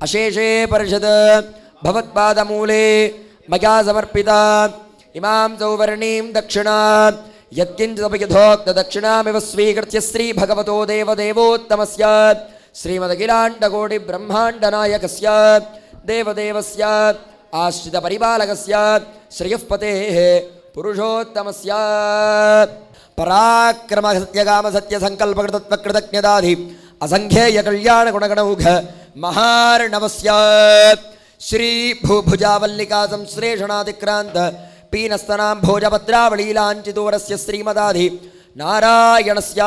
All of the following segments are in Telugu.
अशेषे परिषद भवत्पादमूले मया समर्पिता इमां सौवर्णीं दक्षिणा यत्किञ्चिदपि दक्षिणामिव स्वीकृत्य श्री भगवतो देवदेवोत्तमस्य श्रीमदखिलाण्डकोटिब्रह्माण्डनायकस्य देवदेवस्य आश्रितपरिपालकस्य श्रियःपतेः पुरुषोत्तमस्य पराक्रम सत्यकाम सत्यसङ्कल्पकृतत्वकृतज्ञताधि असंख्येय कल्याण गुणगणौघ महार्णवस्य श्री भूभुजावल्लिका संश्लेषणातिक्रांत पीनस्तनां भोजपत्रावलीलाञ्चितोरस्य श्रीमदाधि नारायणस्य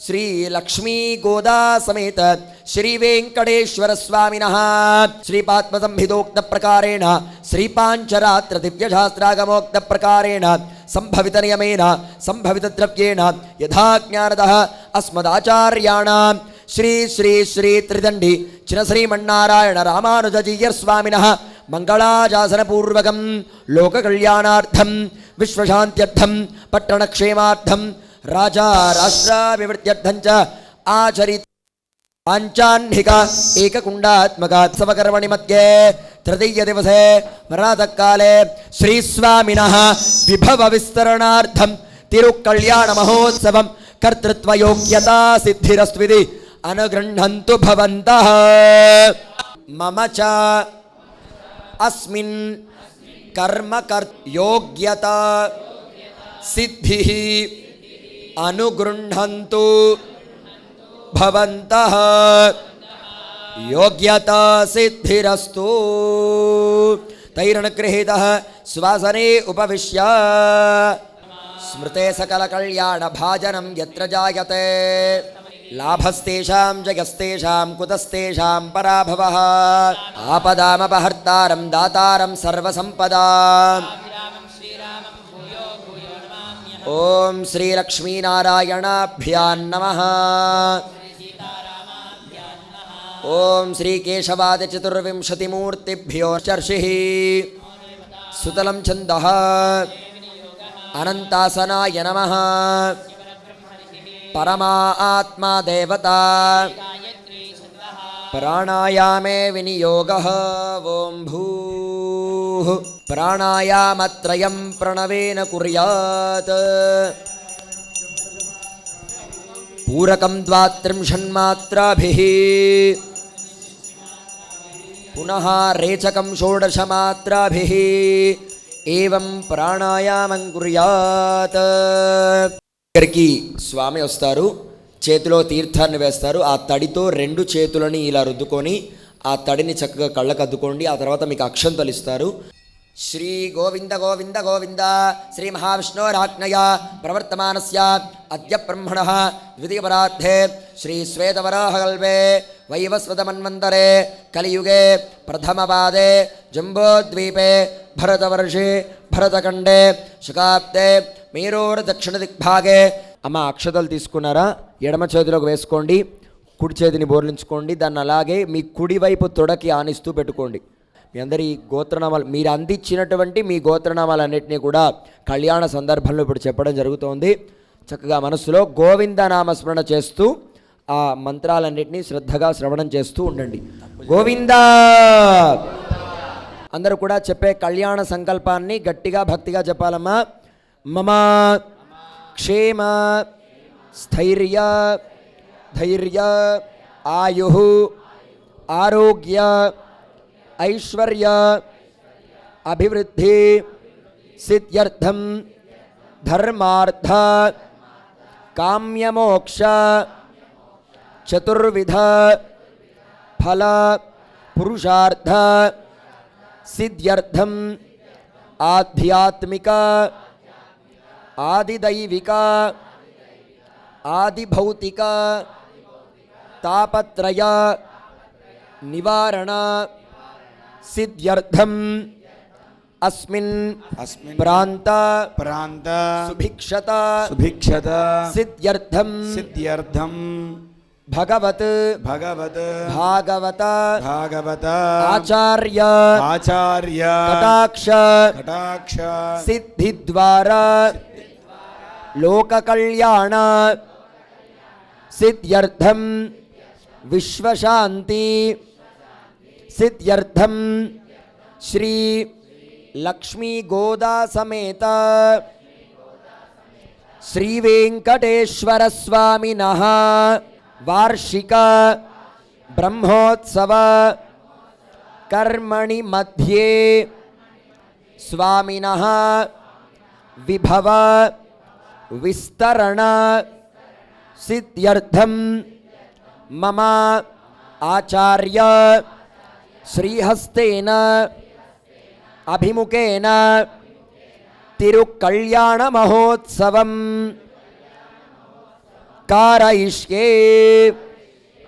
श्री लक्ष्मी गोदा समेत श्री वेंकटेश्वर स्वामिनः श्री पात्मसंहितोक्त प्रकारेण श्री पांचरात्र दिव्य शास्त्रागमोक्त प्रकारेण संभवित नियमेन संभवित द्रव्येण यथा ज्ञानतः अस्मदाचार्याणां श्री श्री श्री त्रिदंडी चिन श्रीमन्नारायण रामानुजजीयर स्वामिनः मंगलाशासनपूर्वकं लोककल्याणार्थं विश्वशान्त्यर्थं पट्टणक्षेमार्थं राजा राष्ट्राभिवृद्ध्यर्थं च आचरित पांचान्हिक एककुंडात्मकोत्सवकर्मणि मध्ये तृतीय दिवसे वरातकाले श्री स्वामिनः विभव विस्तरणार्थं तिरुकल्याण महोत्सवं कर्तृत्व योग्यता सिद्धिरस्त्विति अनुगृह्णन्तु भवन्तः। मम च अस्मिन् कर्म योग्यता सिद्धिः अनुगृह्णन्तु भवन्तः। योग्यता सिद्धिरस्तु। तैरनुगृहीतः स्वासने उपविश्य स्मृते सकल कल्याण भाजनं यत्र जायते लाभस्तेषां जगस्तेषां कुतस्तेषां पराभवः आपदामपहर्तारं दातारं सर्वसम्पदाम्। ओम श्री लक्ष्मीनारायणाभ्यां नमः। ओम श्री केशवादि चतुर्विंशतिमूर्तिभ्यो चर्षिः सुतलं छन्दः अनंतासनाय नमः। परमा आत्मा देवता प्राणायामे विनियोगः। ओम भूः प्राणायामत्रयं प्रणवेन कुर्यात्। पूरकं द्वात्रिंशन्मात्राभिः पुनः रेचकं षोडशमात्राभिः एवं प्राणायामं कुर्यात्। ఇక్కడికి స్వామి వస్తారు, చేతిలో తీర్థాన్ని వేస్తారు. ఆ తడితో రెండు చేతులని ఇలా రుద్దుకొని ఆ తడిని చక్కగా కళ్ళకు అద్దుకోండి. ఆ తర్వాత మీకు అక్షంతలు ఇస్తారు. श्री गोविंद गोविंद गोविंद श्री महाविष्णोराज्ञया प्रवर्तमानस्य अद्य ब्रह्मणः द्वितीयपरार्धे श्री श्वेतवराहकल्पे वैवस्वतमन्वन्तरे कलियुगे प्रथमपादे जम्बोद्वीपे भरतवर्षे भरतखण्डे शकाब्दे मेरोर्दक्षिणदिग्भागे అమ్మ అక్షతలు తీసుకున్నారా? ఎడమ చేతిలోకి వేసుకోండి, కుడి చేతిని బోర్లించుకోండి. దాన్ని అలాగే మీ కుడివైపు తొడకి ఆనిస్తూ పెట్టుకోండి. మీ అందరి గోత్రనామాలు మీరు అందించినటువంటి మీ గోత్రనామాలన్నింటినీ కూడా కళ్యాణ సందర్భంలో ఇప్పుడు చెప్పడం జరుగుతోంది. చక్కగా మనసులో గోవింద నామస్మరణ చేస్తూ ఆ మంత్రాలన్నింటినీ శ్రద్ధగా శ్రవణం చేస్తూ ఉండండి. గోవింద అందరూ కూడా చెప్పే కళ్యాణ సంకల్పాన్ని గట్టిగా భక్తిగా చెప్పాలమ్మా. మమ క్షేమ స్థైర్య ధైర్య ఆయు ఆరోగ్య ఐశ్వర్య అభివృద్ధి సిద్ధ్యర్థం ధర్మార్థ కామ్యమోక్ష చతుర్విధ ఫల పురుషార్థ సిద్ధ్యర్థం ఆధ్యాత్మిక ఆదిదైవిక ఆదిభౌతిక తాపత్రయ నివారణ సిద్ధ్యర్థం अस्मिन् प्रांत सुभिक्षत सिद्ध्यर्थं भगवत भागवत आचार्य कटाक्ष सिद्धिद्वारा लोक कल्याण सिद्ध्यर्थं विश्वशांति సిద్ధ్యర్థం శ్రీ లక్ష్మీ గోదా సమేత శ్రీ వెంకటేశ్వర స్వామినః వార్షిక బ్రహ్మోత్సవ కర్మణి మధ్యే స్వామినః విభవ విస్తరణ సిద్ధ్యర్థం మమ ఆచార్య శ్రీహస్తేన అభిముఖేన తిరుకళ్యాణ మహోత్సవం కారయిష్యే.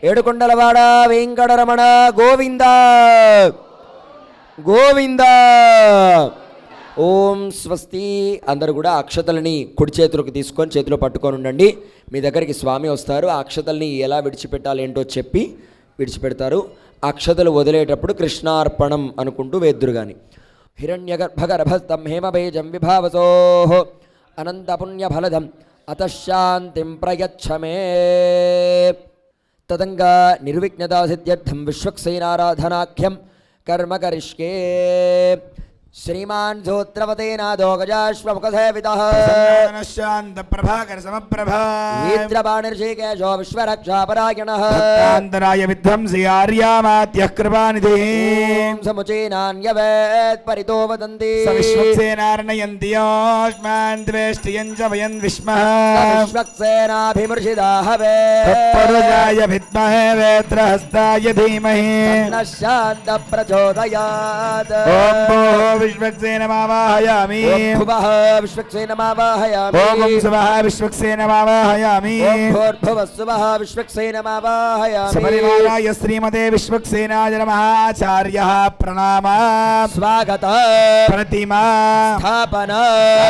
ఏడుకొండలవాడ వెంకటరమణ గోవింద గోవింద. ఓం స్వస్తి. అందరూ కూడా అక్షతలని కుడి చేతులకు తీసుకొని చేతిలో పట్టుకొని ఉండండి. మీ దగ్గరికి స్వామి వస్తారు. ఆ అక్షతల్ని ఎలా విడిచిపెట్టాలి ఏంటో చెప్పి విడిచిపెడతారు. అక్షతలు వదిలేటప్పుడు కృష్ణార్పణం అనుకుంటూ వేద్దురు కానీ. హిరణ్యగర్భగర్భస్థం హేమబీజం విభావసోః అనంతపుణ్యఫలదం అతశాంతిం ప్రయచ్చమే. తదంగా నిర్విఘ్నతా సిద్ధ్యర్థం విశ్వక్సేనారాధనాఖ్యం కర్మ కరిష్యే. శ్రీమాన్ ధోత్రవతేనాథో గజాశ్వముఖసేవితః శాంత ప్రభాకర సమప్రభా వీత్రపాణిర్షికేశో విశ్వరక్షాపరాయణః అంతరాయ విధ్వంసి ఆర్యామాత్యః కృపానిధిః సముచీనాన్యవేత్ పరితో వదంతి సవిశ్వక్సేనార్ణయంతి యోస్మాన్ ద్వేష్టియం చ వయన్ విష్మః విశ్వక్సేనాభిమృషిదాహవే తత్పరుజాయ విద్మహే వేత్రహస్తాయ ధీమహి తన్నః శాంత ప్రచోదయాత్. ఓం భూః విశ్వక్సేనమావాహయామి భువః విశ్వక్సేనమావాహయామి ఓం శుభః విశ్వక్సేనమావాహయామి భూర్భువః స్వః విశ్వక్సేనమావాహయామి. సపరివారాయ శ్రీమతే విశ్వక్సేనాయ నమః. ఆచార్యః ప్రణామ స్వాగత ప్రతిమా స్థాపన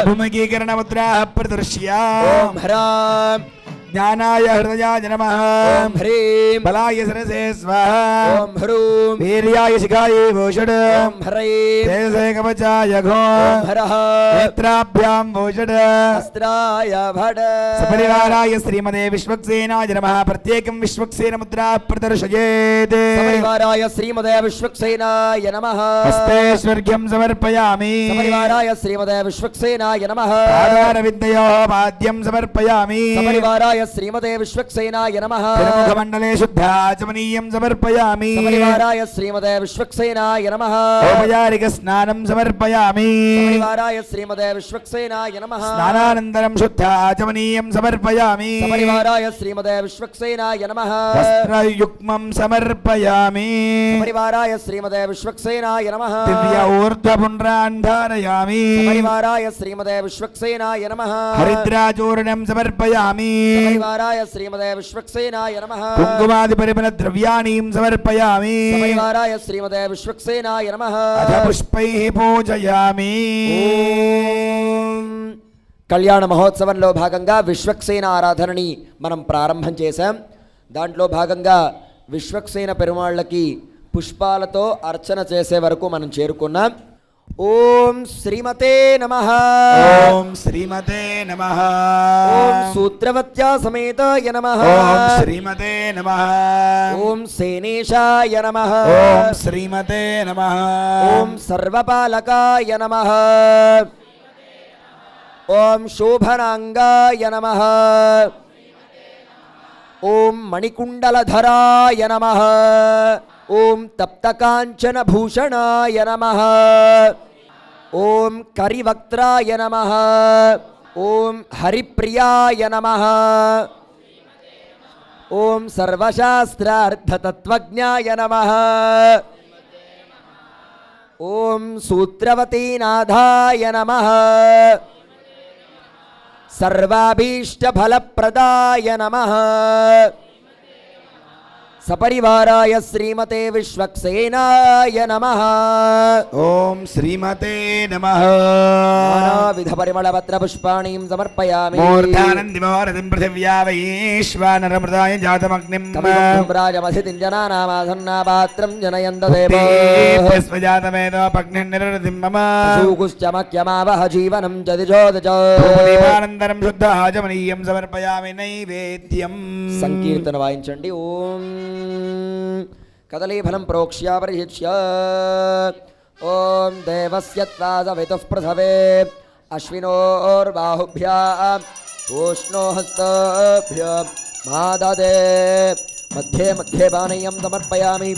భూమికీకరణ ముద్రా ప్రదర్శ్య ఓం హ్రాం జ్ఞానాయ హృదయాయ నమః. ఓం హ్రీం బలాయ సరసే స్వాహా ఓం హ్రూం వీర్యాయ శిఖాయే భూషడ్ ఓం హ్రైం తేజసే కవచాయ ఘో ఓం హరః నేత్రాభ్యాం భూషడ్ అస్త్రాయ భడ సపరివారాయ శ్రీమతే విశ్వక్సేనాయ నమః. ప్రత్యేకం విశ్వక్సేన ముద్రా ప్రదర్శయేత్. సపరివారాయ శ్రీమతే విశ్వక్సేనాయ నమః. హస్తేశ్వర్ఘ్యం సమర్పయామి. సపరివారాయ శ్రీమతే విశ్వక్సేనాయ నమః. ఆధార విద్యయో పాద్యం సమర్పయామి. సపరివారాయ శ్రీమతే విశ్వక్సేనాయ నమః. తిరుముఖమండలే శుద్ధాచమనీయం సమర్పయామి. సపరివారాయ శ్రీమతే విశ్వక్సేనాయ నమః. ఔపచారిక స్నానం సమర్పయామి. సపరివారాయ శ్రీమతే విశ్వక్సేనాయ నమః. స్నానానంతరం శుద్ధాచమనీయం సమర్పయామి. సపరివారాయ శ్రీమతే విశ్వక్సేనాయ నమః. వస్త్రయుగ్మం సమర్పయామి. సపరివారాయ శ్రీమతే విశ్వక్సేనాయ నమః. దివ్య ఊర్ధ్వపుండ్రాన్ ధారయామి. సపరివారాయ శ్రీమతే విశ్వక్సేనాయ నమః. హరిద్రాచూర్ణం సమర్పయామి. సపరివారాయ శ్రీమతే విశ్వక్సేనాయ నమః. కుంకుమాది పరిమళ ద్రవ్యాణీం సమర్పయామి. సపరివారాయ శ్రీమతే విశ్వక్సేనాయ నమః. అథ పుష్పైః పూజయామి. ఓం. కళ్యాణ మహోత్సవంలో భాగంగా విశ్వక్సేన ఆరాధనని మనం ప్రారంభం చేశాం. దాంట్లో భాగంగా విశ్వక్సేన పెరుమాళ్ళకి పుష్పాలతో అర్చన చేసే వరకు మనం చేరుకున్నాం. ఓం శ్రీమతే నమః. ఓం శ్రీమతే నమః. ఓం సూత్రవత్యా సమేతాయ నమః. ఓం శ్రీమతే నమః. ఓం సేనేశాయ నమః. ఓం శ్రీమతే నమః. ఓం సర్వపాలకాయ నమః. ఓం శోభనాంగాయ నమః. ఓం మణికుండలధరాయ నమః. ఓం తప్తకాంచన భూషణాయ నమః. ఓం కరివక్త్రాయ నమః. ఓం హరిప్రియాయ నమః. ఓం సర్వశాస్త్రార్థతత్వజ్ఞాయ నమః. ఓం సూత్రవతీనాథాయ నమః. సర్వాభీష్టఫలప్రదాయ నమః. సపరివారాయ శ్రీమతే విశ్వక్సేనాయ నమః. ఓం శ్రీమతే నమః. నానావిధ పరిమళపత్ర పుష్పాణీం సమర్పయామి. మూర్ధానందిమోరతిం పృథివ్యా వైశ్వానరమృతాయ జాతమగ్నిం రాజమధితిం జనానామాసన్నాపాత్రం జనయంత దేవో స్వజాతమేదోపగ్నిం నిరతిం మమ సూకుశ్చమక్యమావహ జీవనం చదిజోదచ. దీపానంతరం శుద్ధాచమనీయం సమర్పయామి నైవేద్యం. సంకీర్తన వాయించండి. ఓం कदलीफलं प्रोक्ष्य परिशिष्य ॐ देवस्य त्वासवितुः प्रसवे अश्विनोर्बाहुभ्याम् ऊष्णो हस्तभ्यां माददे मध्ये मध्ये पानीयं समर्पयामि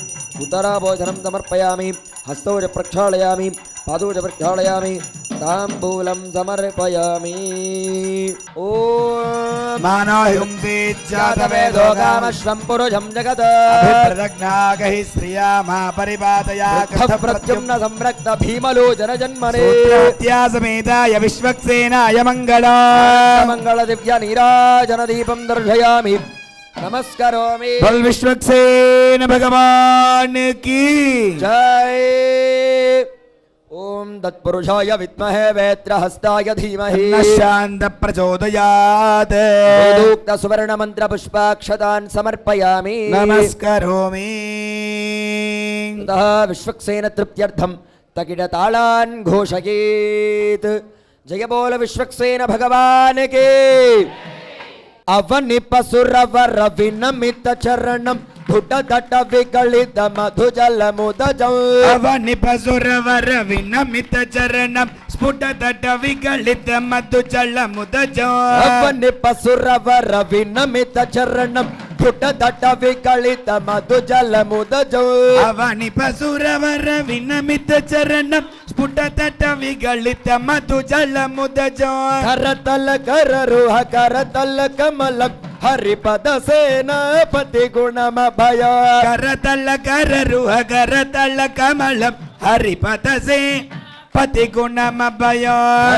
उत्तराभोजनं समर्पयामि हस्तौ च प्रक्षालयामि पादौ च प्रक्षालयामि ताम्बूलं समर्पयामि ॐ मानोहिंसेज्जातवेदो कामश्वं पुरुषं जगत् अभिप्रदग्नागैः श्रिया मा परिपातया प्रद्युम्न संरक्त भीमलोचन जन्मने समेताय विश्वक्सेनाय मंगला मंगल दिव्य नीराजन दीपं दर्शयामि नमस्करोमि बल विश्वक्सेन भगवान की जय। ओम तत्पुरुषाय विद्महे वेत्रहस्ताय धीमहि शांत प्रचोदयात् वेदोक्त सुवर्ण मंत्र पुष्पाक्षतान् समर्पयामि नमस्करोमि। ततः विश्वक्सेन तृप्त्यर्थं तकिटतालान् घोषयेत्। जय बोल विश्वक्सेन भगवान के। अवनिपसुरवर विनमित चरणं धुटधट विगलित मधुजल मुदजं अवनिपसुरवर विनमित चरणं स्फुटधट विगलित मधुजल मुदजं अवनिपसुरवर विनमित चरणं धुटधट विगलित मधुजल मुदजं अवनिपसुरवर विनमित चरणं स्फुटधट विगलित मधुजल मुदजं करतल कररुह करतल कमलं हरिपद सेनापति गुणम भय करतल कररुह करतल कमलं हरिपद से पति गुणम भय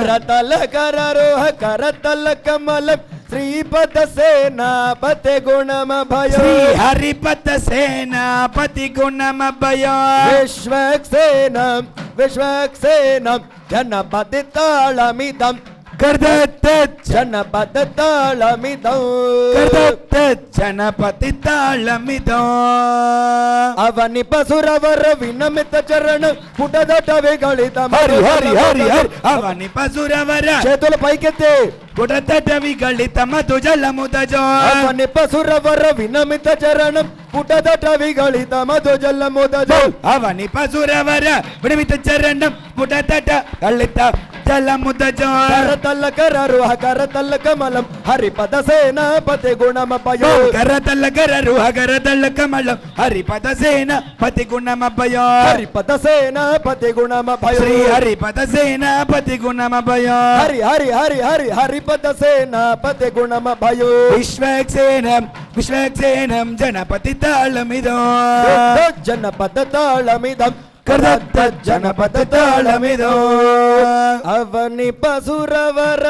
करतल कररुह करतल कमलं श्रीपद सेनापति गुणम भय श्री हरिपद सेनापति गुणम भय विश्वक्सेनं विश्वक्सेनं जनपति तालमिदं करदत्त जनपद तालमिदं करदत्त जनपति तालमिदं अवनिपसुरवर विनमित चरण पुटदट विगलित हरि हरि हरि हरि अवनिपसुरवर చేతుల పైకెత్తి పుటదట విగళిత మధుజల ముదజో అవనిపసురవర వినమిత చరణం పుటదట విగళిత మధుజల ముదజో అవనిపసురవర వినమిత చరణం పుటదట గళిత జల ముదజో కరతల్ల కరరుహ కరతల్ల కమలం హరిపద సేనాపతి గుణమ పయో కరతల్ల కరరుహ కరతల్ల కమలం హరిపద సేనాపతి గుణమ పయో హరిపద సేనాపతి గుణమ పయో శ్రీ హరిపద సేనాపతి గుణమ పయో హరి హరి హరి హరి హరిపద సేనాపతి గుణమ భయో విశ్వక్సేనం విశ్వక్సేనం జనపతి తాళమిదో జనపద తాళమిదం కర్దత్త జనపద తాళమిదో అవని పసురవర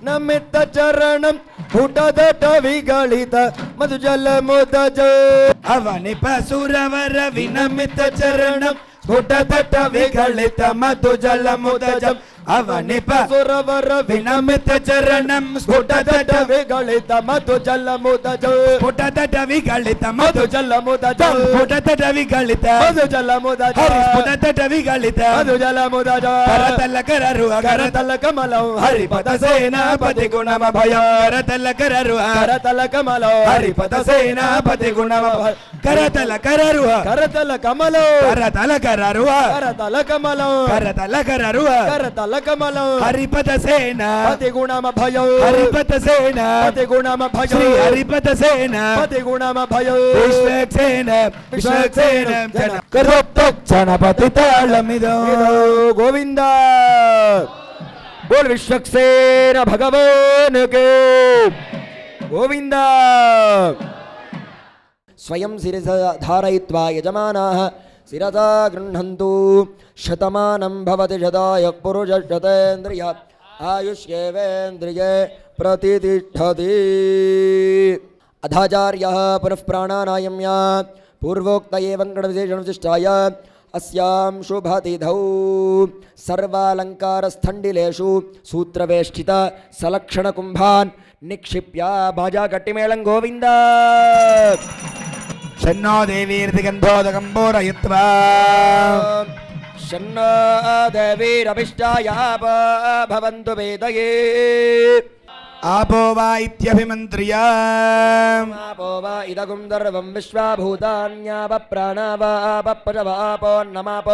నమిత చరణం పుటదట విగళిత మధుజల ముదజ అవని పసురవర వినమిత చరణం పుటదట విగళిత మధుజల ముదజం అవని పసురవర వినమిత చరణం పుటదట విగళిత మధుజల ముదజ పుటదట విగళిత మధుజల ముదజ పుటదట విగళిత మధుజల ముదజ పుటదట విగళిత మధుజల ముదజ కరతల కరరు కరతల కమలం హరిపద సేనాపతి గుణమ భయం కరతల కరరు కరతల కమలం హరిపద సేనాపతి గుణమ కరతల కరరు కరతల కమలం కరతల కరరు కరతల కమలం కరతల కరరు కరతల కమలం హరిపద సేన పతి గుణమ భయం హరిపద సేన పతి గుణమ భయం శ్రీ హరిపద సేన పతి గుణమ భయం విశ్వక్సేన విశ్వక్సేన కర్దత్త జనపతి తాళమిదో గోవింద बोल विश्वक्सेन भगवान के गोविंद स्वयं शिरसा धारयित्वा यजमानाः शिरसा गृह्णन्तु शतमानं भवति शताय पुरुषशतेन्द्रिय आयुष्येवेन्द्रिये प्रतिष्ठति अधाचार्यः पुनः प्राणानायम्य पूर्वोक्त एवं गणविशेषणविशिष्टाय अस्यां शुभतिथौ सर्वालंकारस्थंडिलेषु सूत्रवेष्टित सलक्षण कुंभान् निक्षिप्य बाजा गट्टिमेलं गोविंद शन्नो देवीर्दिगन्धोदकं पूरयित्वा शन्नो देवीरभिष्टाया भवन्तु वेदये आपो वा इत्यभिमन्त्र्य आपो वा इदगुं सर्वं विश्वाभूतान्याप प्राणावाप प्रजवापो नमाप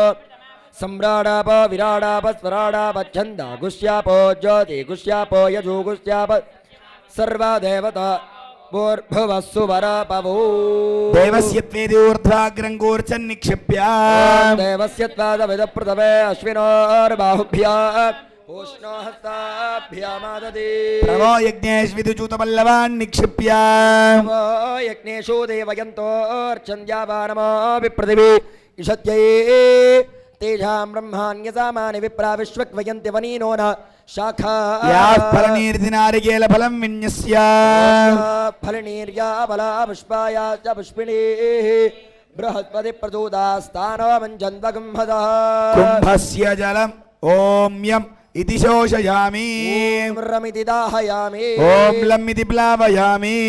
सम्राडाप विराडाप स्वराडाप छन्दा गुष्यापो ज्योति गुष्यापो यजो गुष्याप सर्वा देवता भूर्भुवः सुवरापवो देवस्य त्वेदि ऊर्ध्वाग्रं कूर्चन् निक्षिप्य देवस्य त्वादविदप्रथमे अश्विनोर्बाहुभ्याम् उष्णो हस्ताभ्यामाददे प्रवो यज्ञेष्विदुचूतपल्लवान् निक्षिप्य यज्ञेषु देवयन्तोर्चन्द्यावानमो विप्रतिभि इषत्यै तेषां ब्रह्माण्यसामानि विप्रा विश्वक्वयन्ति वनीनो न शाखा याः फलनीर्दिनारिकेलफलं विन्यस्य फलनीर्या बला पुष्पाया च पुष्पिणीः बृहस्पति प्रचोदास्तानो मञ्जन्वगुम्हदः कुम्भस्य जलम् ॐ यम् इति शोषयामि रमिति दाहयामि ॐ लम् इति प्लावयामि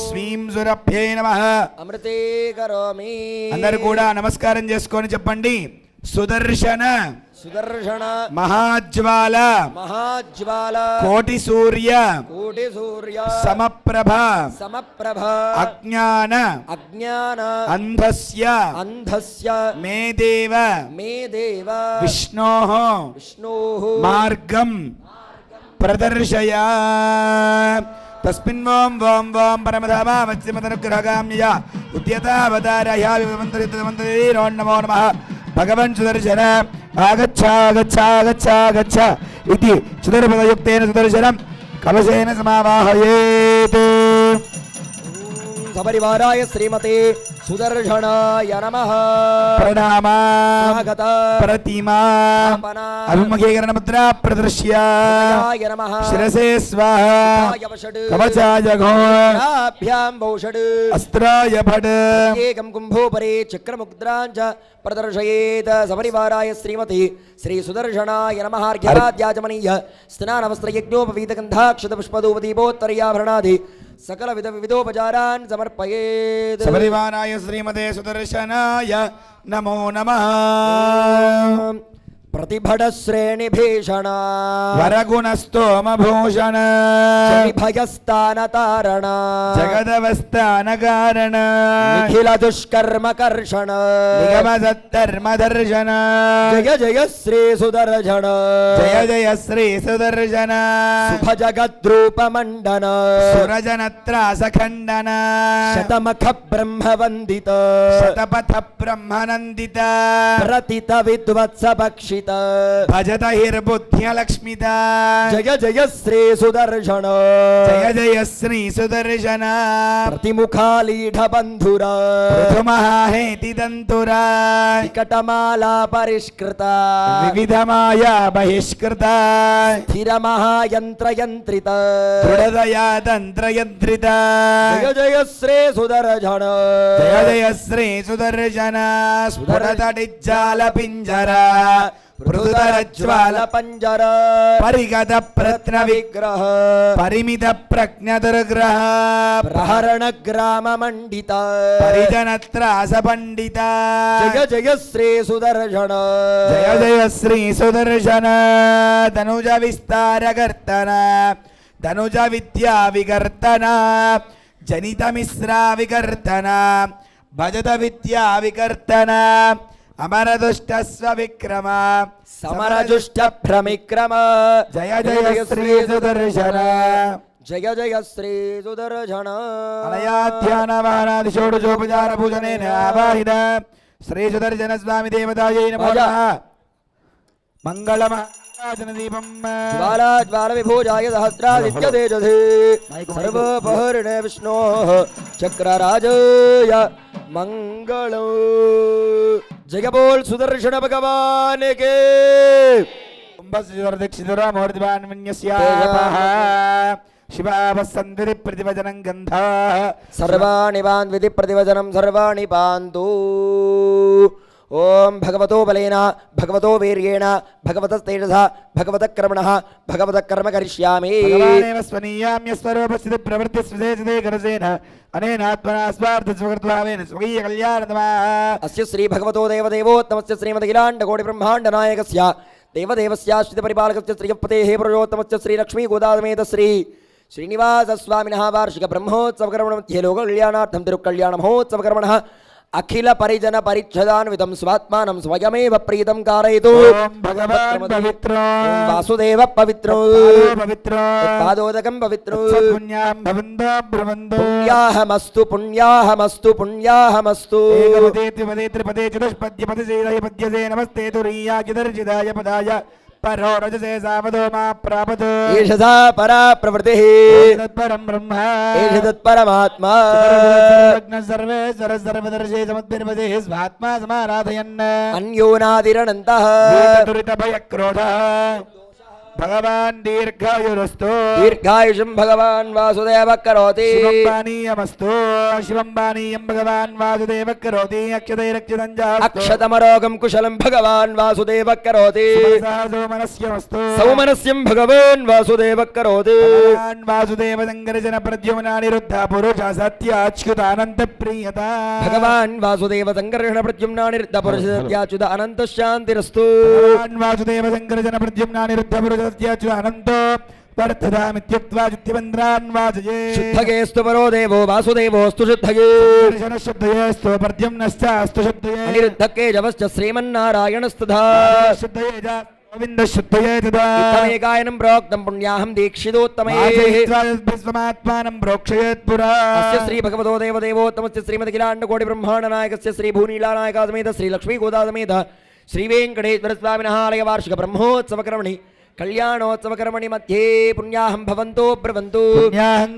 స్వీం సురభ్యే నమః అమృతే కరోమి. అందరూ కూడా నమస్కారం చేసుకొని చెప్పండి. సుదర్శన సుదర్శన మహాజ్వాల మహాజ్వాల కోటి సూర్య కోటి సూర్య సమప్రభ సమప్రభ అజ్ఞాన అజ్ఞాన అంధస్య అంధస్య మే దేవ మే దేవ విష్ణోః విష్ణోః మార్గం ప్రదర్శయ. తస్మిన్ ఓం ఓం ఓం పరమధామ వత్సమతనుగ్రహగామ్యయ ఉద్యతావతారయ విమంత్రితమంత్రీరో నమో నమః. భగవన్ సుదర్శన ఆగచ్చ ఆగచ్చ ఆగచ్చ ఆగచ్చ ఇది సుదర్పదయుక్తేన సుదర్శనం కలశేన సమావాహయేత్. సపరివారాయ శ్రీమతే సుదర్శనాయ నమః. ప్రణామ స్వాగత ప్రతిమా స్థాపన అభిముఖీకరణ ముద్రా ప్రదర్శ్య వినాయ నమః. శిరసే స్వాహ శిరాయ వషడ్ కవచాయ ఘోర శిరాభ్యాం భౌషడ్ అస్త్రాయ ఫడ్ ఏకం కుంభోపరే చక్రముద్రాంచ ప్రదర్శయేత్. సపరివారాయ శ్రీమతి శ్రీ సుదర్శనాయ నమః. అర్ఘ్యాద్యాచమనీయ స్నానవస్త్రయజ్ఞోపవీతగంధాక్షత పుష్పధూపదీపోత్తరీయాభరణాది సకల విధోపచారాన్ సమర్పయేత్. సపరివారాయ శ్రీమతే సుదర్శనాయ నమో నమః. ప్రతిభట శ్రేణి భీషణ వరగుణస్తోమభూషణ భయస్థాన తారణ జగదవస్థాన కారణ నిఖిల దుష్కర్మ కర్షణ నిగమసత్తర్మదర్శన జయ జయ శ్రీ సుదర్శన జయ జయ శ్రీ సుదర్శన శుభ జగద్రూప మండన సురజనత్రాసఖండన శతమఖ బ్రహ్మ వందిత శతపథ బ్రహ్మనందిత ప్రతిత విద్వత్స భక్షిత భజత హిర్బుద్ధ్యలక్ష్మిత జయ జయ శ్రీ సుదర్శన జయ జయ శ్రీ సుదర్శన ప్రతిముఖాలీఢ బంధుర పృథుమహాహేతి దంతురా వికటమాలా పరిష్కృత వివిధమాయా బహిష్కృత స్థిర మహాయంత్రయంత్రిత దృఢదయా తంత్రయంత్రిత జయ జయ శ్రీ సుదర్శన జయ జయ శ్రీ సుదర్శన స్ఫురతడిజ్జాల పింజర పృథుధరజ్వాల పంజర పరిగత ప్రత్న విగ్రహ పరిమిత ప్రజ్ఞ దుర్గ్రహ ప్రహరణ గ్రామ మండిత పరిజనత్రాస పండిత జయ జయ శ్రీ సుదర్శన జయ జయ శ్రీ సుదర్శన ధనుజ విస్తారకర్తన ధనుజ విద్యా వికర్తన జనిత మిశ్రా వికర్తన భజత విద్యా వికర్తన అమరదుష్టస్వ విక్రమ సమరజుష్ట భ్రమిక్రమ జయ జయ శ్రీ సుదర్శన జయ జయ శ్రీ సుదర్శన అనయాధ్యాన వాహనాది షోడశోపచార పూజనేన ఆవాహిత శ్రీ సుదర్శన స్వామి దేవతాయై నమో నమః. మంగళమహాజన దీపం జ్వాలా జ్వాల విభూజాయ సహస్రాదిత్య తేజసే సర్వోపహరిణే విష్ణోః చక్రరాజాయ మంగళం. జయ బోల్ సుదర్శన భగవాన్ కే. శివావసంధి ప్రతివచనం గంధా సర్వాణి పాన్ విధి ప్రతివచనం సర్వాణి పాంతు. ఓం భగవతో బలేన భగవతో వీర్యేణ భగవత తేజస భగవత కర్మణః భగవత కర్మ కరిష్యామి. భగవానేవ స్వనీయామ్య స్వరూపస్థితి ప్రవృత్తి స్వదేశదే గరసేన అనేనాత్మనా స్వార్థ స్వకృత్వావేన స్వకీయ కళ్యాణతమా. అస్య శ్రీ భగవతో దేవదేవోత్తమస్య శ్రీమదఖిలాండ కోటి బ్రహ్మాండ నాయకస్య దేవదేవస్యాశ్రిత పరిపాలకస్య శ్రీయపతేః పురుషోత్తమస్య శ్రీ లక్ష్మీ గోదామేత శ్రీ శ్రీనివాసస్వామినः వార్షిక బ్రహ్మోత్సవకర్మణ మధ్య లోకకళ్యాణార్థం తిరుకళ్యాణ మహోత్సవకర్మణ అఖిల పరిజన పరిచ్ఛదాన్వితం స్వాత్మానం స్వయమేవ ప్రీతం कारयतु ఓం భగవాన్ పవిత్రో వాసుదేవ పవిత్రో పవిత్రో పాదోదకం పవిత్రో పుణ్యాం భవంతో బ్రవంతో పుణ్యాహమస్తు పుణ్యాహమస్తు పుణ్యాహమస్తు ఏకపదేతి పదేత్రి పదే చతుష్పద్య పదసేదయ పద్యసే నమస్తే తురీయాచిదర్జిదాయ పదాయ పరో రజసే సావదో మా ప్రాపదో ఈషదా పరా ప్రవృతిః తత్పరం బ్రహ్మ ఏష తత్పరమాత్మా సర్వేశ్వర సర్వదర్శే సముద్భిర్పదే స్వాత్మా సమారాధయన్ అన్యోనాదిరణంతః దురిత భయ క్రోధ భగవాన్ దీర్ఘాయురస్తు దీర్ఘాయుషం భగవాన్ వాసుదేవ కరోతి శివం పానీయమస్తు శివం పానీయం భగవాన్ వాసుదేవ కరోతి అక్షతైరక్షితం అక్షతమరోగం కుశలం భగవాన్ వాసుదేవ కరోతి సోమనస్యమస్తు సౌమనస్యం భగవాన్ వాసుదేవ కరోతి భగవాన్ వాసుదేవ సంగర్జన ప్రద్యుమ్నానిరుద్ధ పురుష సత్యాచ్యుతానంత ప్రియత భగవాన్ వాసుదేవ సంకర్షణ ప్రద్యుమ్నానిరుద్ధ పురుషత్యాచ్యుత అనంత శాంతిరస్తు భగవాన్ వాసుదేవ సంగర్జన ప్రద్యుమ్నానిరుద్ధ పురుష సత్యాచ్యుతానంతో వర్ధదామిత్యుక్త్వా చుత్తిబంద్రాన్ వాజయే శుద్ధగేస్తు పరో దేవో వాసుదేవోస్తు శుద్ధగే దర్శన శుద్ధయేస్తు ప్రద్యుమ్నశ్చాస్తు శుద్ధయే అనిరుద్ధకే జవశ్చ శ్రీమన్నారాయణస్తుధా శుద్ధయే చ గోవింద శుద్ధయే తదా ఉత్తమేకాయనం ప్రోక్తం పుణ్యాహం దీక్షితోత్తమే విశ్వమాత్మానం ప్రోక్షయేత్ పురా అస్య శ్రీ భగవతో దేవదేవోత్తమస్య శ్రీమదఖిలాండ కోటి బ్రహ్మాండ నాయకస్య శ్రీ భూనీలానాయకా సమేత శ్రీ లక్ష్మీ గోదా సమేత శ్రీ వెంకటేశ్వర స్వామినః ఆలయ వార్షిక బ్రహ్మోత్సవకర్మణి కళ్యాణోత్సవకర్మణి మధ్యే పుణ్యాహం భవంతో బ్రవంతు పుణ్యాహం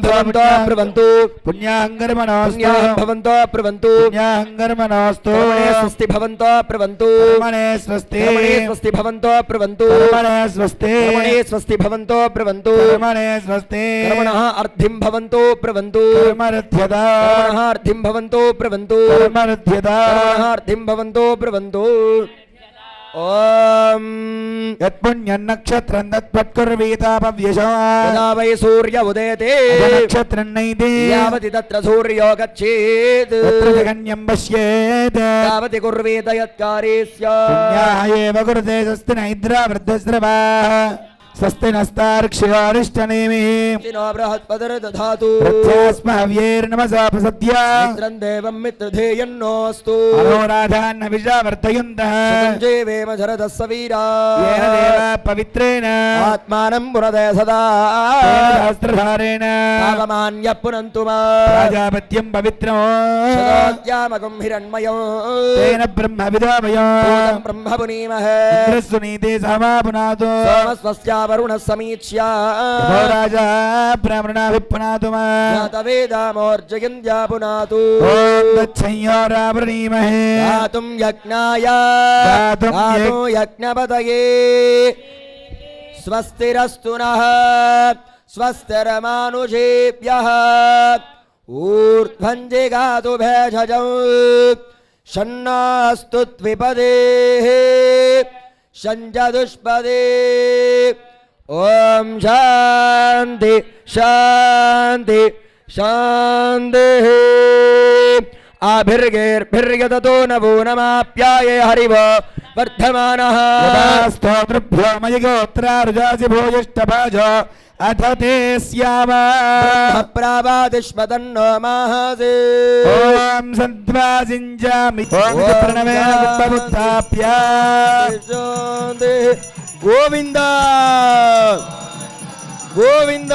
భవంతో బ్రవంతు పుణ్యాహం కర్మణోస్తు పుణ్యాహం భవంతో బ్రవంతు పుణ్యాహం కర్మణోస్తు కర్మణే స్వస్తి భవంతో బ్రవంతు కర్మణే స్వస్తి కర్మణే స్వస్తి భవంతో బ్రవంతు కర్మణే స్వస్తి కర్మణే స్వస్తి భవంతో బ్రవంతు కర్మణే స్వస్తి కర్మణః అర్థిం భవంతో బ్రవంతు కర్మరథ్యత కర్మణః అర్థిం భవంతో బ్రవంతు కర్మరథ్యత కర్మణః అర్థిం భవంతో బ్రవంతు ఓం యత్పుణ్యం నక్షత్రం తత్పత్కుర్వీతాపవ్యశో యదా వై సూర్య ఉదయతే నక్షత్రం నైతే యావతి తత్ర సూర్యో గచ్చేత్ తత్ర జగన్యం పశ్యేత్ యావతి కుర్వేత యత్కారే పుణ్యాః ఏవ కురుతే స్వస్తి నైద్రా వృద్ధశ్రవా స్వస్తి నస్తార్క్ష్యోరిష్టనేమిః नो बृहस्पतिर्दधातु ప్రత్యాస్మహవ్యేర్నమసాపసద్యా मित्रं देवं मित्रधेयन्नोऽस्तु అనోరాధాన్న విజావర్తయంతః सञ्जीवेम शरदः सवीरा येन देवा पवित्रेण आत्मानं पुरदय सदा तेन सहस्रधारेण पावमान्यः पुनन्तु मा प्राजापत्यं पवित्रं सदाद्यामकं हिरण्मयो तेन ब्रह्मविदामयो भूतं ब्रह्म पुनीमहे इंद्रस्वनीते समा पुनातो सोमस्वस्या वरुणः समीक्ष्या यमो राजा ब्राह्मणाभिपुनातु मा जातवेदामोर्जयन्त्या पुनातु ॐ तच्छंयोरावृणीमहे गातुं यज्ञाय गातुं गातुं यज्ञपतये स्वस्तिरस्तु नः स्वस्तिरमानुषेभ्यः ऊर्ध्वं जिगातु भेषजौ शन्नास्तु द्विपदेः शञ्जदुष्पदे ॐ शान्ति शान्ति शान्तिः आभिर्गेर्भिर्यततो नवो नमाप्याये हरिव वर्धमानः स्तोत्रभ्यो मयि गोत्रारुजासि भूयिष्ठभाजो अथ ते स्याम प्रावादिष्मतन्नो माहसे ॐ सन्त्वासिञ्जामि ॐ प्रणवेन कुम्भमुत्थाप्य गोविन्द गोविन्द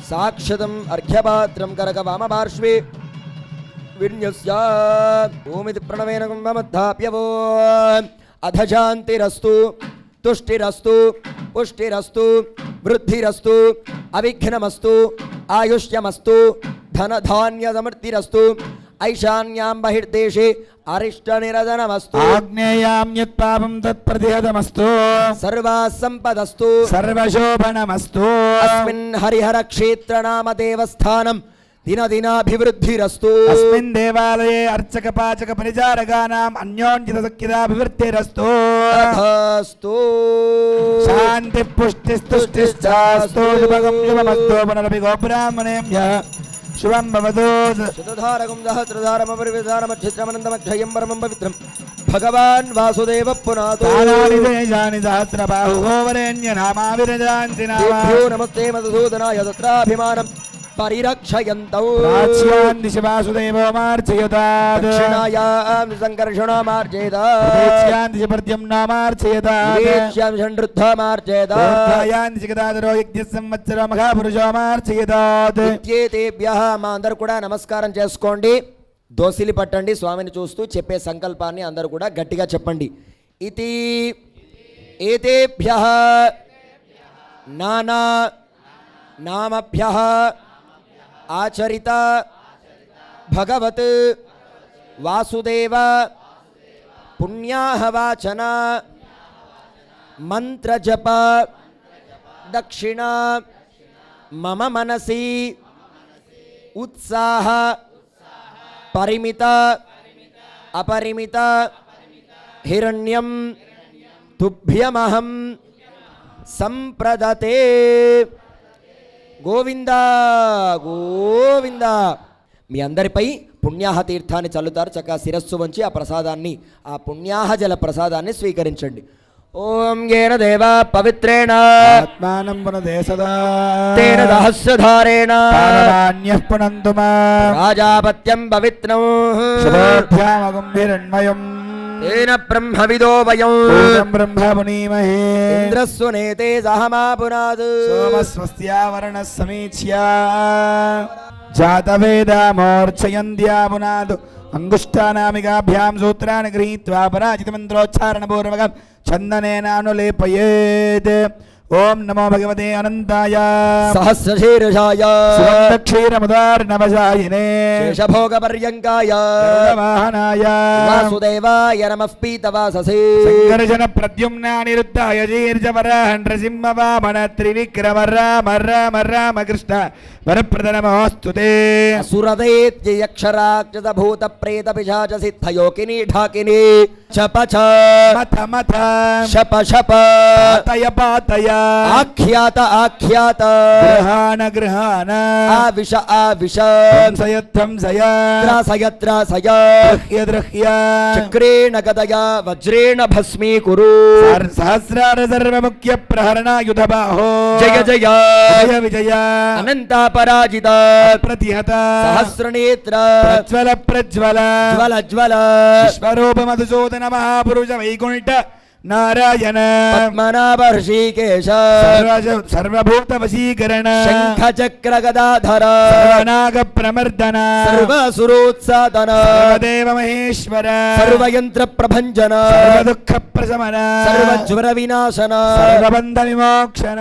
साक्षतम् अर्घ्यपात्रं करकवामपार्श्वे विन्यस्य ओमिति प्रणवेन कुम्भमुत्थाप्यवो अध शान्तिरस्तु तुष्टिरस्तु पुष्टिरस्तु वृद्धिरस्तु अविघ्नमस्तु आयुष्यमस्तु धनधान्यसमृद्धिरस्तु ऐशान्यां बहिर्देशे अरिष्टनिरदनमस्तु आग्नेयां यत्पापं तत्प्रतिहतमस्तु सर्वा सम्पदस्तु सर्वशोभनमस्तु अस्मिन् हरिहरक्षेत्रनाम देवस्थानं दिनदिनाभिवृद्धिरस्तु अस्मिन् देवालये अर्चक पाचक परिचारकानाम् अन्योन्यतसख्यताभिवृद्धिरस्तु तथास्तु शान्ति पुष्टिस्तुष्टिश्चास्तु शुभगं शुभमस्तु पुनरपि गोब्राह्मणेभ्यः शुभं भवतु शतधारकं सहस्रधारमपरिविधारमच्छिद्रमनन्तमक्षयं परमं पवित्रं భగవాన్ వాసుదేవ పునాతో తానాని దేశాని సహస్రబాహుగో వరేణ్య నామా విరజాంతి నామా దేభ్యో నమస్తే మధుసూదనాయ తత్రాభిమానం పరిరక్షయంతౌ ప్రాచ్యాన్ దిశ వాసుదేవో మార్చయతాత్ దక్షిణాయాం సంకర్షణో మార్జేతాత్ ప్రదేశ్యాన్ దిశ పర్ద్యంనా మార్చయతాత్ వివేచ్యాం షణ్రుద్ధో మార్జేతాత్ ఊర్ధ్వాయాన్ దిశ గదాధరో యజ్ఞ సంవత్సరో మహాపురుషో మార్చయతాత్ ఇత్యేతేభ్యః మా అందరూ కూడా నమస్కారం చేసుకోండి. దోసిలి పట్టండి, స్వామిని చూస్తూ చెప్పే సంకల్పాన్ని అందరూ కూడా గట్టిగా చెప్పండి. ఇతి ఏతేభ్యః నానా నామభ్యః ఆచరిత భగవత్ వాసుదేవ పుణ్యాహ వాచన మంత్రజప దక్షిణ మమ మనసి ఉత్సాహ పరిమిత అపరిమిత హిరణ్యం తుభ్యమహం సంప్రదతే. గోవింద గోవింద. మీ అందరిపై పుణ్యాహ తీర్థాన్ని చల్లుతారు. చక్కగా శిరస్సు వంచి ఆ ప్రసాదాన్ని, ఆ పుణ్యాహ జల ప్రసాదాన్ని స్వీకరించండి. ఓం ఏన దేవా పవిత్రేణ ఆత్మానం పునదే సదా తేన దహస్రధారేణ పారమాన్యః పునంతు మాం రాజాపత్యం పవిత్రం శుభోధ్యామగం హిరణ్మయం తేన బ్రహ్మవిదో వయం పూర్ణం బ్రహ్మ పునీమహే ఇంద్రస్వనేతే సహమా పునాద్ సోమస్వస్యావరణః సమీచ్య జాతవేదామోర్చయంత్యా పునాద్ అంగుష్టానామికాభ్యాం సూత్రాన్ని గృహీత్వా పరాజితమంత్రోచ్చారణపూర్వకం చందనేనానులేపయేత్. ఓం నమో భగవతే అనంతాయ సహస్రశీర్షాయ సుగంధక్షీరముదార్ణవశాయినే శేషభోగపర్యంకాయ వాహనాయ వాసుదేవాయ నమః పీతవాససే సంకర్షణ ప్రద్యుమ్నానిరుద్ధాయ జీర్జవరాహ నృసింహ వామన త్రివిక్రమ రామ రామ రామ కృష్ణ వరప్రదనమోస్తుతే. సురదైత్యక్షరాక్షత భూత ప్రేత పిశాచ సిద్ధయోకిని ఢాకిని చప చ మథ మథ శప శప పాతయ పాతయ ఆఖ్యాత ఆఖ్యాత గృహాణ గృహాణ ఆవిష ఆవిష ధ్వంసయ ధ్వంసయ త్రాసయ త్రాసయ ద్రహ్య ద్రహ్య చక్రేణ గదయా వజ్రేణ భస్మీకురు సహస్రార సర్వముఖ్య ప్రహరణాయుధ బాహో జయ జయ జయ విజయ అనంతాపరాజిత ప్రతిహత సహస్రనేత్ర ప్రజ్వల ప్రజ్వల జ్వల జ్వల విశ్వరూప మధుసూదన మహాపురుష వైకుంఠ నారాయణ పద్మనాభ హృషీకేశ సర్వభూత వశీకరణ శంఖ చక్ర గదాధర సర్వనాగ ప్రమర్దన సర్వసురోత్సాదన సర్వదేవ మహేశ్వర సర్వయంత్ర ప్రభంజన సర్వదుఃఖ ప్రశమన సర్వజ్వర వినాశన సర్వబంధ విమోక్షణ.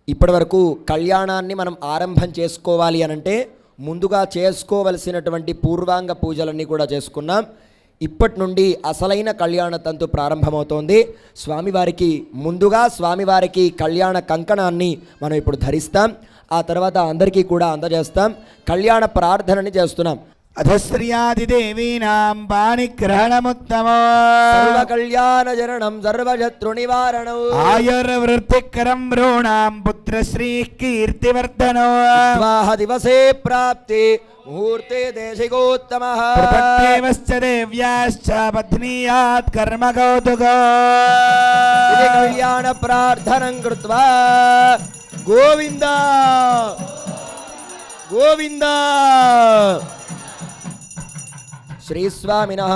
ఇప్పటి వరకు కళ్యాణాన్ని మనం ఆరంభం చేసుకోవాలి అనంటే ముందుగా చేసుకోవలసినటువంటి పూర్వాంగ పూజలన్నీ కూడా చేసుకున్నాం. ఇప్పటి నుండి అసలైన కళ్యాణ తంతు ప్రారంభమవుతోంది. స్వామివారికి ముందుగా స్వామివారికి కళ్యాణ కంకణాన్ని మనం ఇప్పుడు ధరిస్తాం. ఆ తర్వాత అందరికీ కూడా అందజేస్తాం. కళ్యాణ ప్రార్థనని చేస్తున్నాం. అధశ్రియాదిదేవీనాం పాణిగ్రహణముత్తమో సర్వ కళ్యాణ జరణం సర్వశత్రు నివారణం ఆయుర్వృత్తికరం భ్రూణాం పుత్రశ్రీ కీర్తివర్ధనో వివాహ దివసే ప్రాప్తి ముహూర్తే దేశికోత్తమః ప్రపత్యేవశ్చ దేవ్యాశ్చ పత్నీయాత్ కర్మ కౌతుకో. ఇది కళ్యాణ ప్రార్థనం కృత్వా గోవింద గోవింద. శ్రీస్వామినః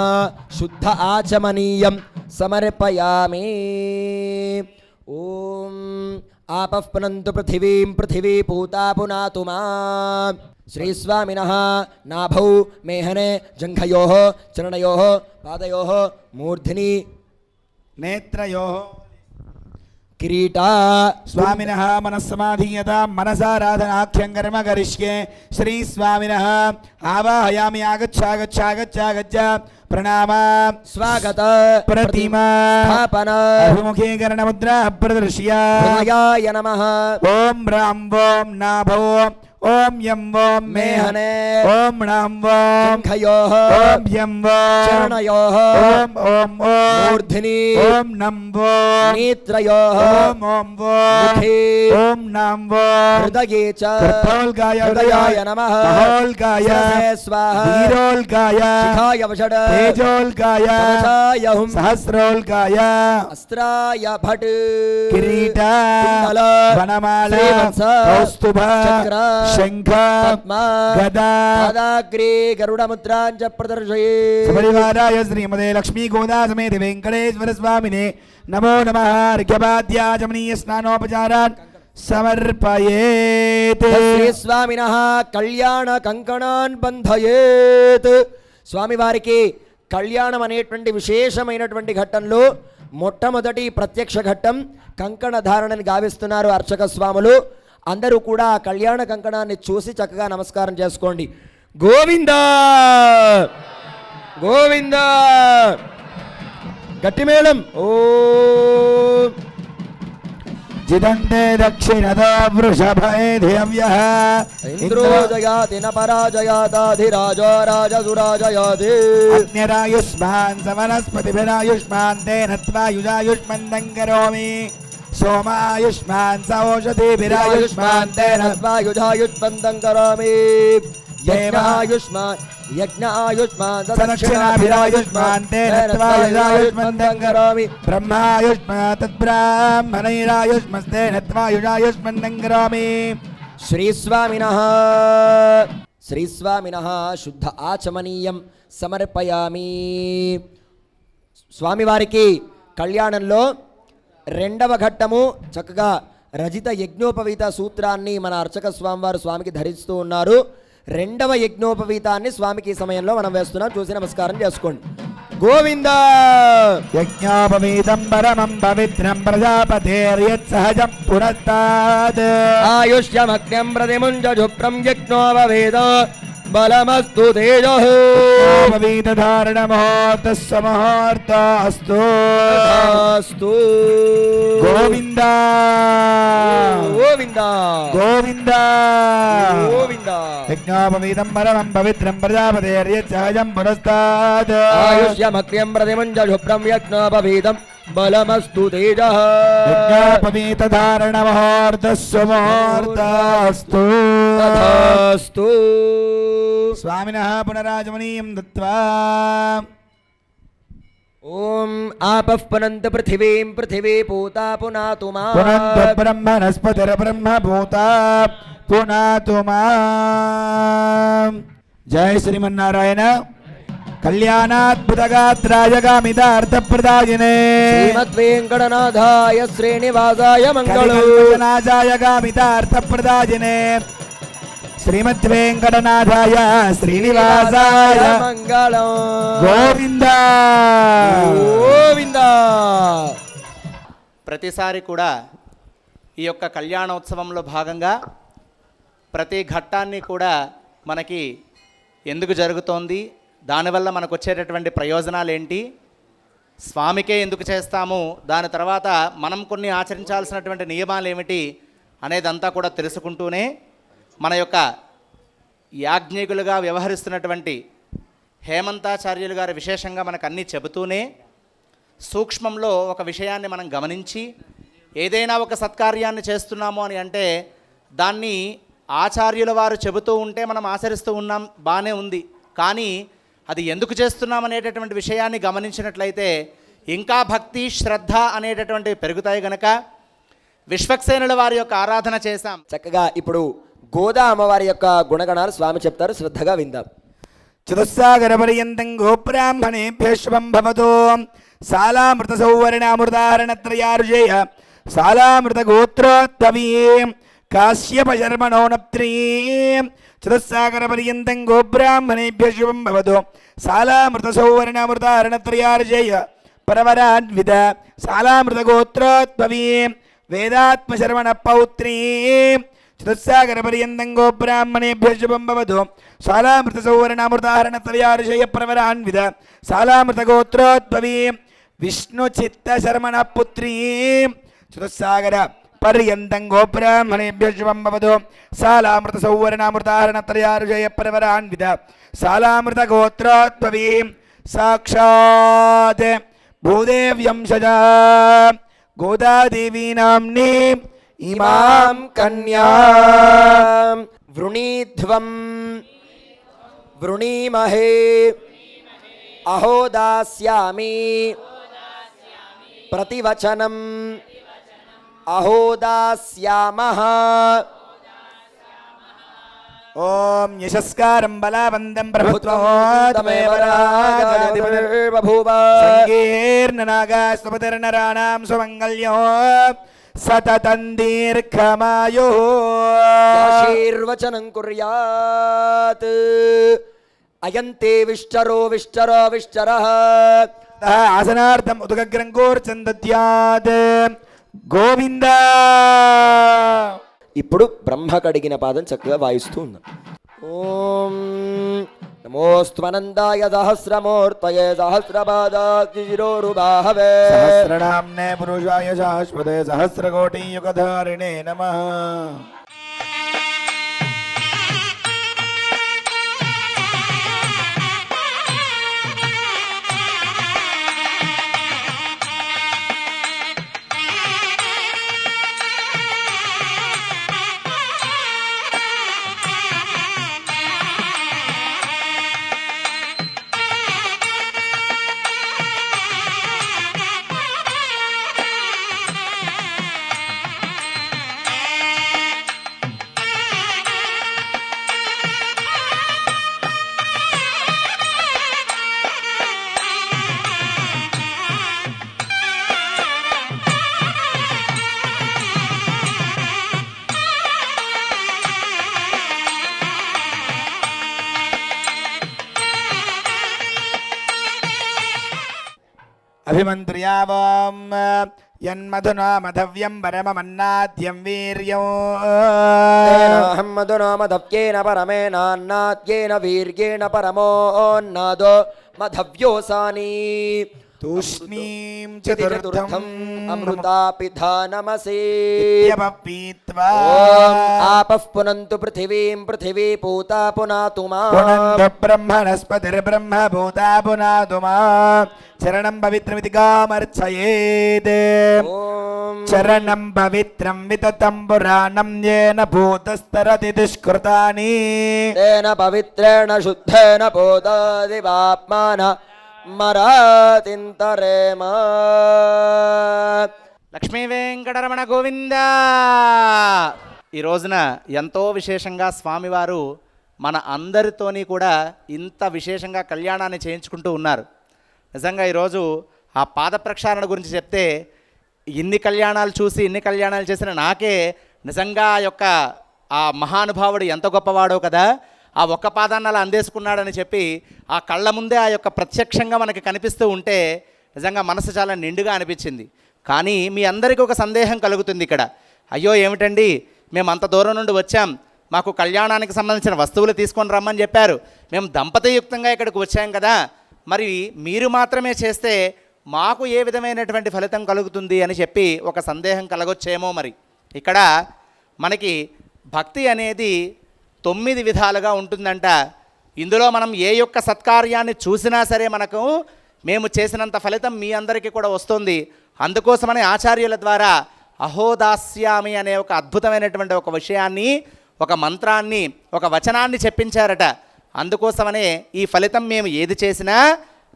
శుద్ధ ఆచమనీయం సమర్పయామి. ఓం ఆపః పునంతు పృథివీం పృథివీ పూతా పునాతు మా. శ్రీస్వామినః నాభౌ మేహనే జంఘయోః చరణయోః పాదయోః మూర్ధ్ని నేత్రయోః కిరీటా. స్వామినః మనస్సమాధీయత మనసారాధనాఖ్యం కర్మ కరిష్యే. శ్రీ స్వామినః ఆవాహయామి. ఆగచ్చ ఆగచ్చ ఆగచ్చ ఆగచ్చ. ప్రణామ స్వాగత ప్రతిమా స్థాపన అభిముఖీకరణ ముద్రా ప్రదర్శ్య. హృదయాయ నమః. ఓం రాం ఓం నాభో ఓం యం ఓం మేహనే ఓం ణం ఓం శంఖయోః ఓం యం ఓం చరణయోః ఓం ఓం ఓం మూర్ధ్ని ఓం నం ఓం నేత్రయోః ఓం ఓం ఓం ముఖే ఓం నం ఓం హృదయే చ కృతోల్గాయ హృదయాయ నమః మహోల్గాయ శిరసే స్వాహ వీరోల్గాయ శిఖాయ వషడ్ తేజోల్గాయ కవచాయ హుం సహస్రోల్గాయ అస్త్రాయ భట్ కిరీట కుండల వనమాల శ్రీవత్స కౌస్తుభ చక్ర శంఖ పద్మ గదా పాదాగ్రే గరుడముద్రాంచ ప్రదర్శయే సపరివారాయ శ్రీమదే లక్ష్మీ గోదా సమేత వెంకటేశ్వర స్వామినే నమో నమః అర్ఘ్యపాద్యాచమనీయ స్నానోపచారాన్ సమర్పయేత్. శ్రీ స్వామినః కళ్యాణ కంకణాన్ బంధయేత్. స్వామివారికి కళ్యాణం అనేటువంటి విశేషమైనటువంటి ఘట్టంలో మొట్టమొదటి ప్రత్యక్ష ఘట్టం కంకణ ధారణని గావిస్తున్నారు అర్చక స్వాములు. అందరూ కూడా ఆ కళ్యాణ కంకణాన్ని చూసి చక్కగా నమస్కారం చేసుకోండి. గోవిందా గోవిందా గట్టి మేళం. ఓ జిదంతే దక్షిణదో వృషభేధివ్యః ఇంద్రో జయాతి న పరాజయాతాధిరాజో రాజసురాజయాతి. అగ్నిరాయుష్మాన్ సమనస్పతిభిరాయుష్మాన్ తేన త్వాయుజాయుష్మందం కరోమి. సోమాయుష్మాన్ సౌషధిభిరాయుష్మాన్ తేన యుధాయుష్మందం కరోమి. యజ్ఞాయుష్మాన్ యజ్ఞాయుష్మాన్ సదక్షిణాభిరాయుష్మాన్ తేన త్వాయుజాయుష్మందం కరోమి. బ్రహ్మాయుష్మాన్ తద్బ్రాహ్మణైరాయుష్మస్తేన త్వాయుజాయుష్మందం కరోమి. శ్రీస్వామినః శుద్ధ ఆచమనీయం సమర్పయామి. స్వామివారికి కళ్యాణంలో రెండవ ఘట్టము చక్కగా రజిత యజ్ఞోపవీత సూత్రాన్ని మన అర్చక స్వామివారు స్వామికి ధరిస్తూ ఉన్నారు. రెండవ యజ్ఞోపవీతాన్ని స్వామికి ఈ సమయంలో మనం వేస్తున్నాం. చూసి నమస్కారం చేసుకోండి. గోవింద యజ్ఞోపవీతం పరమం పవిత్రం ప్రజాపతేర్యత్సహజం పురస్తాద్. ఆయుష్యమగ్నం ప్రతిముంజుప్రం యజ్ఞోపవేద బలమస్తు తేజః. ధారణముహూర్తస్సముహూర్తస్తు. అస్తు. గోవింద గోవింద గోవింద గోవింద. యజ్ఞోపవీతం పరమం పవిత్రం ప్రజాపతేర్యత్సహజం పురస్తాద్. ఆయుష్యమగ్నం ప్రతిముంజుప్రం యజ్ఞోపవేదం బలమస్తు తేజః. యజ్ఞోపవీత ధారణముహూర్తస్సముహూర్తస్తు. తథాస్తు. స్వామినః పునరాజమనీయం దత్వా ఓం ఆపః పునంత పృథివీం పృథివీ పూతా పునాతు మాం. పునంత బ్రహ్మణస్పతిర్బ్రహ్మభూత పునాతు మాం. జయ శ్రీమన్నారాయణ. కళ్యాణాద్భుతగాత్రాయగామితార్థప్రదాయినే శ్రీమద్వేంకటనాథాయ శ్రీనివాసాయ మంగళం. కలికల్పనాజాయగామితార్థప్రదాయినే శ్రీమద్వేంకటనాథాయ శ్రీనివాసాయ మంగళం. గోవింద గోవింద. ప్రతిసారి కూడా ఈ యొక్క కళ్యాణోత్సవంలో భాగంగా ప్రతి ఘట్టాన్ని కూడా మనకి ఎందుకు జరుగుతోంది, దానివల్ల మనకు వచ్చేటటువంటి ప్రయోజనాలు ఏంటి, స్వామికే ఎందుకు చేస్తాము, దాని తర్వాత మనం కొన్ని ఆచరించాల్సినటువంటి నియమాలు ఏమిటి అనేదంతా కూడా తెలుసుకుంటూనే మన యొక్క యాజ్ఞికులుగా వ్యవహరిస్తున్నటువంటి హేమంతాచార్యులు గారు విశేషంగా మనకు అన్నీ చెబుతూనే సూక్ష్మంలో ఒక విషయాన్ని మనం గమనించి ఏదైనా ఒక సత్కార్యాన్ని చేస్తున్నాము అని అంటే దాన్ని ఆచార్యుల వారు చెబుతూ ఉంటే మనం ఆచరిస్తూ ఉన్నాం, బాగానే ఉంది. కానీ అది ఎందుకు చేస్తున్నాం అనేటటువంటి విషయాన్ని గమనించినట్లయితే ఇంకా భక్తి శ్రద్ధ అనేటటువంటి పెరుగుతాయి గనక విశ్వక్సేనుల వారి యొక్క ఆరాధన చేశాం. చక్కగా ఇప్పుడు గోదా అమ్మవారి యొక్క గుణగణాలు స్వామి చెప్తారు, శ్రద్ధగా విందాం. చతుస్సాగర పర్యంతం గోబ్రాహ్మణేభ్యః శుభం భవతు. సాలామృత సౌవర్ణామృతారణత్రయారుజేయ సాలామృత గోత్రోత్తవీం కాశ్యప శర్మణోనప్త్రీం. చతుస్సాగర పర్యంతం గోబ్రాహ్మణేభ్యః శుభం భవతు. సాలామృత సౌవర్ణామృతారణత్రయారుజేయ పరవరాన్విత సాలామృత గోత్రోత్వవీం వేదాత్మశర్మణ పౌత్రీం. చతుస్సాగర పర్యంతం గోబ్రాహ్మణేభ్యః శుభం భవతు. సాలామృత సౌవర్ణామృతారణత్రయారుజేయ ప్రవరాన్విత సాలామృత గోత్రోద్భవీం విష్ణు చిత్త శర్మణ పుత్రీం. చతుస్సాగర पर्यन्तं गोब्राह्मणेभ्यः शुभं भवतु सालामृत सौवर्णामृताहरणत्रयारुजय परवरान्वित सालामृतगोत्रोद्भवीं साक्षात् भूदेव्यं सजा गोदादेवी नाम्नी इमां कन्यां वृणीध्वं वृणीमहे अहो दास्यामि प्रतिवचनम् अहो दास्यामः। ओम यशस्कारं बलवन्दं प्रभुत्वमेव बभूव संकीर्णनागास्तुपतिर्नराणां सुमङ्गल्यो सततं दीर्घमायुः आशीर्वचनं कुर्यात् अयन्ते विष्टरो विष्टरो विष्टरः आसनार्थम् उदकग्रङ्गोर्चन्दत्यात् గోవింద. ఇప్పుడు బ్రహ్మ కడిగిన పాదం చక్కగా వాయిస్తూ ఉన్నాం. ఓం నమోస్త్వనందాయ సహస్రమూర్తయే సహస్రపాదాశిరోరుబాహవే సహస్రనామ్నే పురుషాయ శాశ్వతే సహస్రకోటి యుగధారిణే నమః. అభిమంత్ర్యావాం యన్మధునా మధవ్యం పరమమన్నాద్యం వీర్యం అహం మధునా మధవ్యేన పరమేనాన్నాద్యేన వీర్యేణ పరమోన్నాదో మధవ్యోసాని తూష్ణీం చతుర్థం అమృతాపిధానమసి యపపీత్వా ఆపః పునంతు పృథివీం పృథివీ పూతా పునాతు మాం పునంత బ్రహ్మణస్పతిర్బ్రహ్మ భూతా పునాతు మాం చరణం పవిత్రమితి కామర్చయేత్ చరణం పవిత్రం వితతం పురాణం येन భూతస్తరతి దుష్కృతాని తేన పవిత్రేణ శుద్ధేన పోతాది పాప్మాన మరాతింతరేమా. లక్ష్మీ వెంకటరమణ గోవింద. ఈ రోజున ఎంతో విశేషంగా స్వామివారు మన అందరితోని కూడా ఇంత విశేషంగా కళ్యాణాన్ని చేయించుకుంటూ ఉన్నారు. నిజంగా ఈరోజు ఆ పాద ప్రక్షాళన గురించి చెప్తే ఇన్ని కళ్యాణాలు చూసి ఇన్ని కళ్యాణాలు చేసిన నాకే నిజంగా ఆ యొక్క ఆ మహానుభావుడు ఎంత గొప్పవాడో కదా, ఆ ఒక్క పాదాన్ని అలా అందేసుకున్నాడని చెప్పి ఆ కళ్ళ ముందే ఆ యొక్క ప్రత్యక్షంగా మనకి కనిపిస్తూ ఉంటే నిజంగా మనసు చాలా నిండుగా అనిపించింది. కానీ మీ అందరికీ ఒక సందేహం కలుగుతుంది ఇక్కడ. అయ్యో ఏమిటండి, మేము అంత దూరం నుండి వచ్చాం, మాకు కళ్యాణానికి సంబంధించిన వస్తువులు తీసుకొని రమ్మని చెప్పారు, మేము దంపతియుక్తంగా ఇక్కడికి వచ్చాం కదా, మరి మీరు మాత్రమే చేస్తే మాకు ఏ విధమైనటువంటి ఫలితం కలుగుతుంది అని చెప్పి ఒక సందేహం కలగొచ్చేమో. మరి ఇక్కడ మనకి భక్తి అనేది 9 విధాలుగా ఉంటుందంట. ఇందులో మనం ఏ యొక్క సత్కార్యాన్ని చూసినా సరే మనకు మేము చేసినంత ఫలితం మీ అందరికీ కూడా వస్తుంది. అందుకోసమని ఆచార్యుల ద్వారా అహోదాస్యామి అనే ఒక అద్భుతమైనటువంటి ఒక విషయాన్ని, ఒక మంత్రాన్ని, ఒక వచనాన్ని చెప్పించారట. అందుకోసమనే ఈ ఫలితం మేము ఏది చేసినా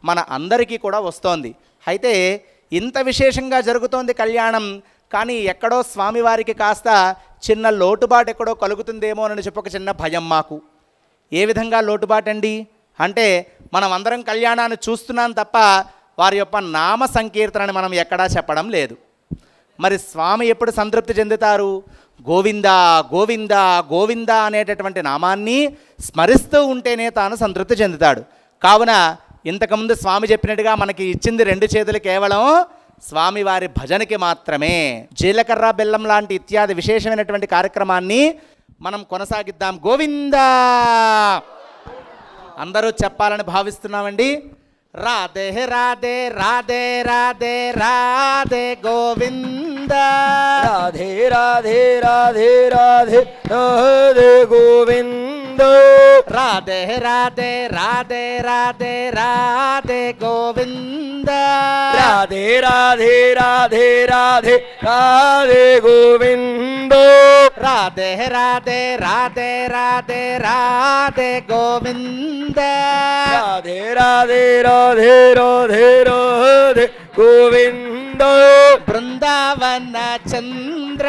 మన అందరికీ కూడా వస్తోంది. అయితే ఇంత విశేషంగా జరుగుతోంది కళ్యాణం, కానీ ఎక్కడో స్వామివారికి కాస్త చిన్న లోటుబాటు ఎక్కడో కలుగుతుందేమో అని చెప్పి ఒక చిన్న భయం మాకు. ఏ విధంగా లోటుబాటు అండి అంటే, మనం అందరం కళ్యాణాన్ని చూస్తున్నాం తప్ప వారి యొక్క నామ సంకీర్తనని మనం ఎక్కడా చెప్పడం లేదు. మరి స్వామి ఎప్పుడు సంతృప్తి చెందుతారు? గోవింద గోవింద గోవింద అనేటటువంటి నామాన్ని స్మరిస్తూ ఉంటేనే తాను సంతృప్తి చెందుతాడు. కావున ఇంతకుముందు స్వామి చెప్పినట్టుగా మనకి ఇచ్చింది 2 చేతులు కేవలం స్వామివారి భజనకి మాత్రమే. జీలకర్ర బెల్లం లాంటి ఇత్యాది విశేషమైనటువంటి కార్యక్రమాన్ని మనం కొనసాగిద్దాం. గోవింద అందరూ చెప్పాలని భావిస్తున్నామండి. రాధే రాధే రాధే రాధే రాధే గోవింద రాధే రాధే రాధే రాధే రాధే గోవింద రాధే రాధే రాధే రాధే రాధే గోవింద రాధే రాధే రాధే రాధే రాధే గోవింద రాధే రాధే రాధే రాధే రాధే గోవింద రాధే రాధే రాధే రాధే రాధే గోవింద బృందావన చంద్ర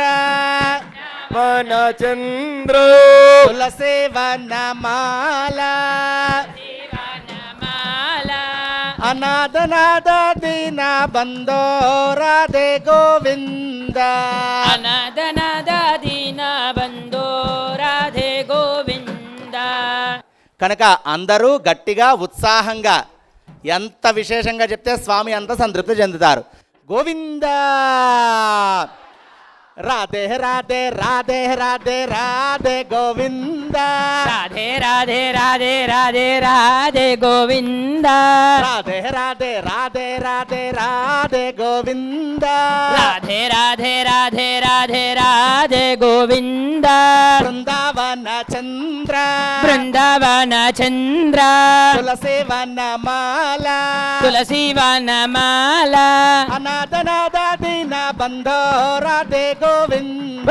మన చంద్ర తులసి వనమాల అనాథనాథ దీన బంధో రాధే గోవింద అనాథనాథ దీన బంధో రాధే గోవింద. కనుక అందరూ గట్టిగా ఉత్సాహంగా ఎంత విశేషంగా చెప్తే స్వామి అంత సంతృప్తి చెందుతారు. గోవింద రాధే రాధే రాధే రాధే రాధే గోవింద రాధే రాధే రాధే రాధే రాధే గోవింద రాధే రాధే రాధే రాధే రాధే గోవింద రాధే రాధే రాధే రాధే రాధే గోవింద. బృందావన చంద్ర బృందావన చంద్ర తులసి వనమాల తులసి వనమాల అనాథనాథ దీన బంధో రాధే గోవింద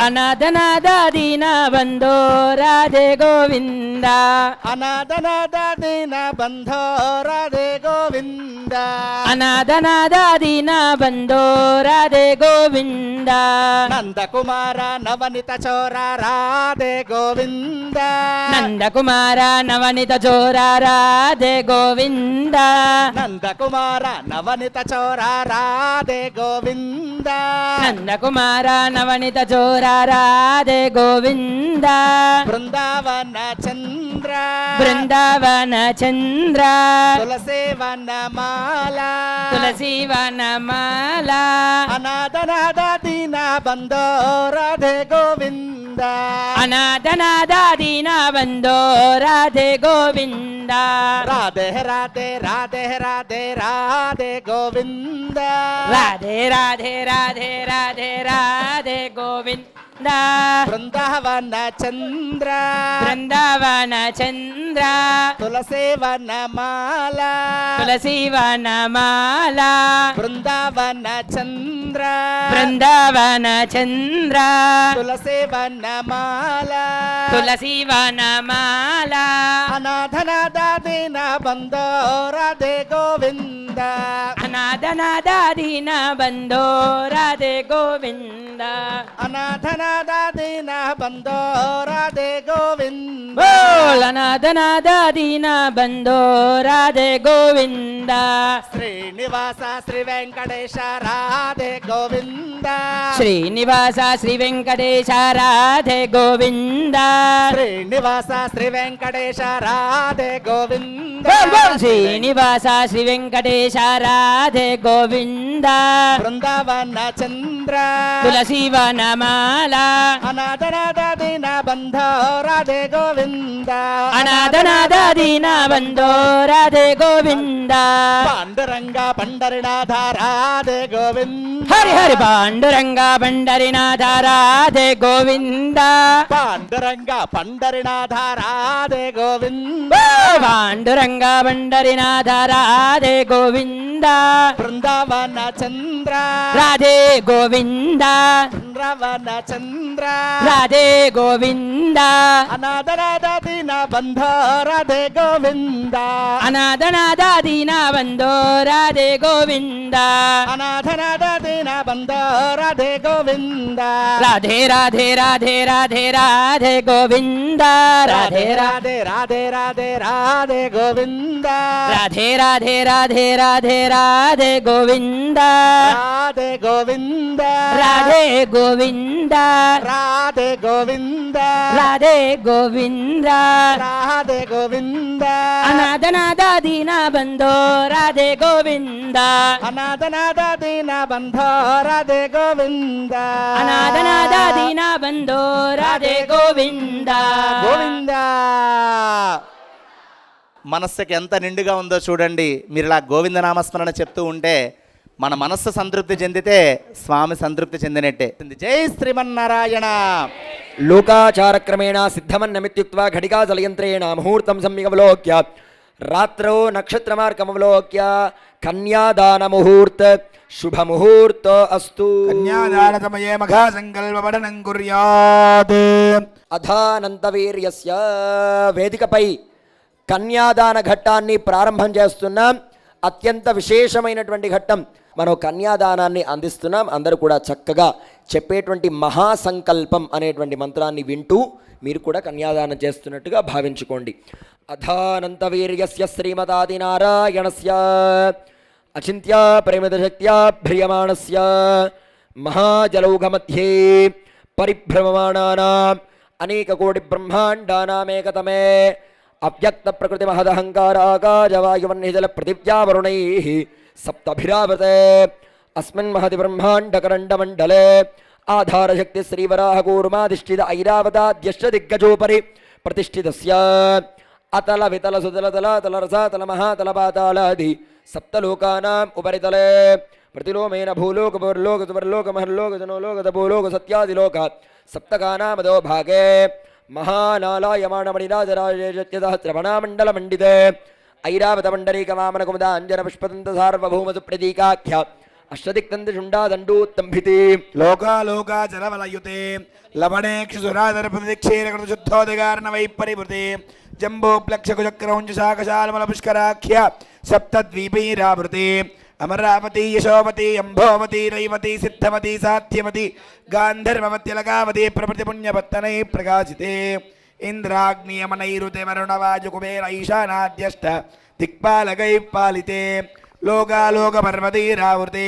అనాథనాథ దీన బంధో రాధే గోవింద. అనాథనాథ దీన బంధో రాధే గోవింద అనాథనాథ దీన బంధో రాధే గోవింద. నందకుమార నవనిత చోర రాధే గోవింద నందకుమార నవనిత చోర రాధే గోవింద. నందకుమార నవనిత చోర రాధే గోవింద నందకుమార నవనిత చోర రాధే గోవింద. బృందావన చంద్ర బృందావన చంద్ర తులసి వనమాల తులసి వనమాల అనాథనాథ దీన బంధో రాధే గోవింద అనాథనాథ దీన బంధో రాధే గోవింద. రాధే రాధే రాధే రాధే రాధే గోవింద రాధే రాధే రాధే రాధే రాధే గోవింద. బృందావన చంద్ర బృందావన చంద్ర తులసి వనమాల తులసి వనమాల బృందావన చంద్ర బృందావన చంద్ర తులసి వనమాల తులసి వనమాల అనాథనాథ దీన బంధో రాధే గోవింద అనాథనాథ దీన బంధో రాధే గోవింద. అనాథనాథ దీన బంధో రాధే గోవింద అనాథనాథ దీన బంధో రాధే గోవింద. శ్రీనివాస శ్రీ వెంకటేశ రాధే గోవింద శ్రీనివాస శ్రీ వెంకటేశ రాధే గోవింద. శ్రీనివాస శ్రీ వెంకటేశ రాధే గోవింద శ్రీనివాస శ్రీ వెంకటేశ రాధే గోవింద. బృందావన చంద్ర తులసి వనమాల అనాథనాథ దీన బంధో రాధే గోవింద అనాథనాథ దీన బంధో రాధే గోవింద. పాండురంగ పండరినాథ రాధే గోవింద హరి హరి పాండురంగ పండరినాథ రాధే గోవింద. పాండురంగ పండరినాథ రాధే గోవింద పాండురంగ పండరినాథ రాధే గోవింద. బృందావన చంద్ర రాధే గోవింద బృందావన చంద్ర రాధే గోవింద. అనాథనాథ దీన బంధో రాధే గోవింద అనాథనాథ దీన బంధో రాధే గోవింద. అనాథనాథ దీన బంధో రాధే గోవింద రాధే రాధే రాధే రాధే రాధే గోవింద. రాధే రాధే రాధే రాధే రాధే గోవింద రాధే రాధే రాధే రాధే రాధే గోవింద. రాధే గోవింద రాధే గోవింద రాధే గోవింద రాధే గోవింద. రాధే గోవింద అనాథనాథ దీన బంధో రాధే గోవింద. అనాథనాథ దీన బంధో రాధే గోవింద అనాథనాథ దీన బంధో రాధే గోవింద. గోవింద మనస్సుకి ఎంత నిండుగా ఉందో చూడండి. మీరు ఇలా గోవిందనామస్మరణ చెప్తూ ఉంటే మన మనస్సు సంతృప్తి చెందితే స్వామి సంతృప్తి చెందినట్టే. జై శ్రీమన్నారాయణ. లోకాచారక్రమేణ సిద్ధమన్నమిత్యుక్త్వా ఘటికా జలయంత్రేణ ముహూర్తం సమ్యగవలోక్య రాత్రౌ నక్షత్రమార్గమవలోక్య కన్యాదాన ముహూర్త శుభముహూర్త అస్తు. కన్యాదాన సమయే మఘా సంకల్ప పఠనం కుర్యాత్. అథానంతవీర్యస్య వేదికపై కన్యాదాన ఘట్టాన్ని ప్రారంభం చేస్తున్నాం. అత్యంత విశేషమైనటువంటి ఘట్టం. మనం కన్యాదానాన్ని అందిస్తున్నాం. అందరూ కూడా చక్కగా చెప్పేటువంటి మహాసంకల్పం అనేటువంటి మంత్రాన్ని వింటూ మీరు కూడా కన్యాదానం చేస్తున్నట్టుగా భావించుకోండి. అథానంతవీర్యస్య శ్రీమదాదినారాయణస్య అచింత్య పరిమితశక్త్యా భ్రియమాణస్య మహాజలౌఘమధ్యే పరిభ్రమమాణానాం అనేకకోటి బ్రహ్మాండానామేకతమే అవ్యక్త ప్రకృతి మహదహంకారాకాశవాయువన్నిజల పృథివ్యావరుణైః సప్తభిరావృతే అస్మిన్ మహతి బ్రహ్మాండకరండమండలే ఆధారశక్తి శ్రీవరాహకూర్మాధిష్ఠిత ఐరావతాద్యశ్చ దిగ్గజోపరి ప్రతిష్ఠితస్య అతల వితల సుతల తల తలరసాతల మహాతలపాతాళాది సప్తలోకానాం ఉపరితలే ప్రతిలోమేన భూలోక భూర్లోక సువర్లోక మహర్లోక జనోలోక తపోలోక సత్యాదిలోక సప్తకానామదో భాగే మహానాలాయమాణమణిరాజరాజేజత్యసహస్రవణామండలమండితే ఐరావతమండరీకవామనకుముద అంజన పుష్పదంత సార్వభౌమసు ప్రతీకాఖ్య అష్టదిక్తందుషుండాదండూత్తంభితే లోకాలోకాచలవలయుతే లవణేక్షుసురాధరపతిక్షేరకృతశుద్ధోదగార్ణవై పరివృతే జంబోప్లక్షకుచక్రౌంజశాకశాలమలపుష్కరాఖ్య సప్తద్వీపైరావృతే అమరావతి యశోవతి అంభోవతి రైవతి సిద్ధవతి సాధ్యవతి గాంధర్వవత్యలకావతి ప్రభృతి పుణ్యపత్తనై ప్రకాశితే ఇంద్రాగ్నియమనైరుతే వరుణవాజుకుబేర ఈశానాద్యష్ట దిక్పాలకై పాలితే లోకాలోకపర్వతైరావృతే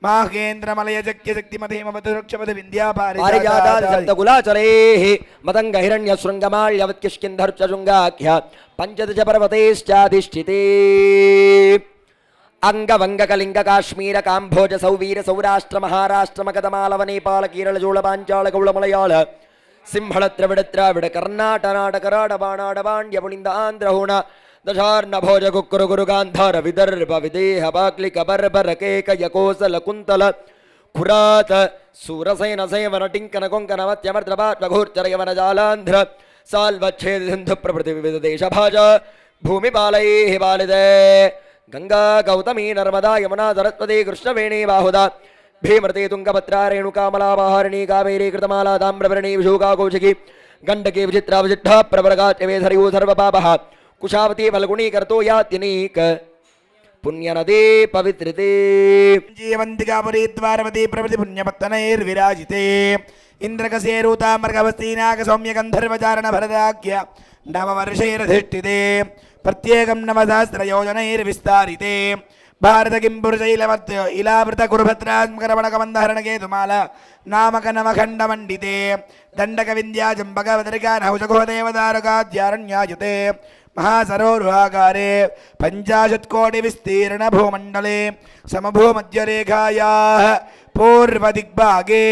మాహేంద్రమలయ శక్తిమధీమవతురక్షపతి వింధ్యాపారిజాతాదిసప్తకులాచలైః మతంగ హిరణ్యశృంగమాల్యవత్కిష్కింధర్చశృంగాఖ్య పంచదశ పర్వతైశ్చాధిష్ఠితే అంగవంగకలింగ కాశ్మీర కాంభోజ సౌవీర సౌరాష్ట్ర మహారాష్ట్ర మగధమాలవ నేపాల కేరళ జోళ పాంచాళ గౌళ మలయాళ సింహళ ద్రవిడ ద్రావిడ కర్ణాట నాటకరాడ బాణాడ బాండ్య పుణింద ఆంధ్రహోణ దశార్ణ భోజ కుక్కురు గురు గాంధార విదర్భ విదేహ బాక్లిక బర్బర కేక యకోసల కుంతల ఖురాత సూరసైన సైవన టింకన కొంకన మత్యమర్ద్రపాట్మఘోర్చరయవన జాలాంధ్ర సాల్వచ్ఛేద సింధు ప్రభృతి వివిధ దేశ భాజ భూమి బాలైః బాలిదే గంగా గౌతమీ నర్మదా యమునా సరస్వతి కృష్ణవేణీ బాహుదా భీమృతే తుంగభద్రా రేణుకామలావాహారిణీ కావేరీ కృతమాలా తామ్రభరణీ విశోకా కౌశికి గండకీ విచిత్రా విచిట్ఠా ప్రవరగాచవేధరయో సర్వపాపః కుశావతి ఫల్గుణీ కర్తో యాత్యనీక పుణ్యనదే పవిత్రతే జీవంతికాపురీ ద్వారవతి ప్రభృతి పుణ్యపత్తనైర్విరాజితే ఇంద్రకసేరూతామర్గవస్తీనాగ సౌమ్య గంధర్వచారణ భరదాఖ్య నవవర్షైరధిష్ఠితే ప్రత్యేకం నవసహస్రయోజనైర్విస్తారితే భారత కింపురుషైలవత్ ఇలావృత కురుభద్రాత్మకరమణకమందహరణకేతుమాల నామక నమఖండమండితే దండక వింధ్యా జంబకవదరికా నహుషఘోదేవదారకాద్యారణ్యాయుతే మహాసరోరుహాకారే 50 కోటి విస్తీర్ణ భూమండలే సమభూమధ్యరేఖాయాః పూర్వదిగ్భాగే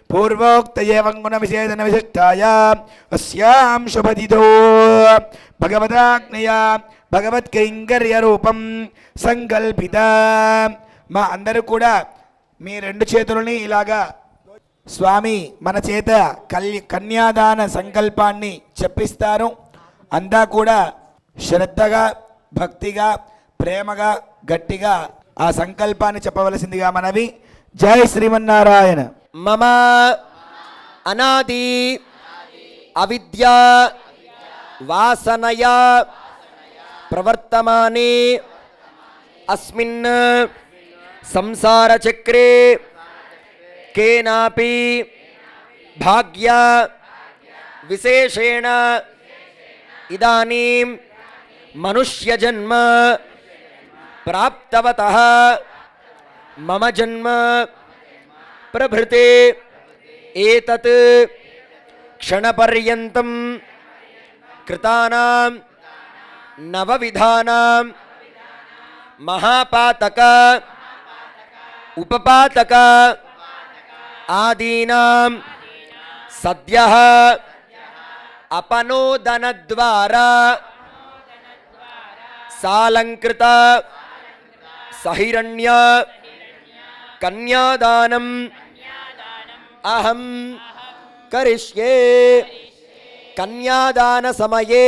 పూర్వోక్తయేవంగుణ విశేషణ విశిష్టాయాం అస్యాం శుభదితో భగవదాజ్ఞయా భగవత్కైంకర్య రూపం సంకల్పిత. మా అందరూ కూడా మీ 2 చేతులని ఇలాగా స్వామి మన చేత కన్యాదాన సంకల్పాన్ని చెప్పిస్తారు. అంతా కూడా శ్రద్ధగా భక్తిగా ప్రేమగా గట్టిగా ఆ సంకల్పాన్ని చెప్పవలసిందిగా మనవి. జై శ్రీమన్నారాయణ. మమ అనాది అవిద్యా వాసనయా ప్రవర్తమానే అస్మిన్ సంసారచక్రే కేనాపి భాగ్య విశేషేణ ఇదానీం మనుష్యజన్మ ప్రాప్తవతః మమ జన్మ ప్రభృతే ఏతత్ క్షణపర్యంతం కృతానాం నవవిధానాం మహాపాతక ఉపపాతక ఆదీనాం సద్యః అపనోదన ద్వారా సాలంకృత సహిరణ్య కన్యాదానం అహం కరిష్యే. కన్యాదాన సమయే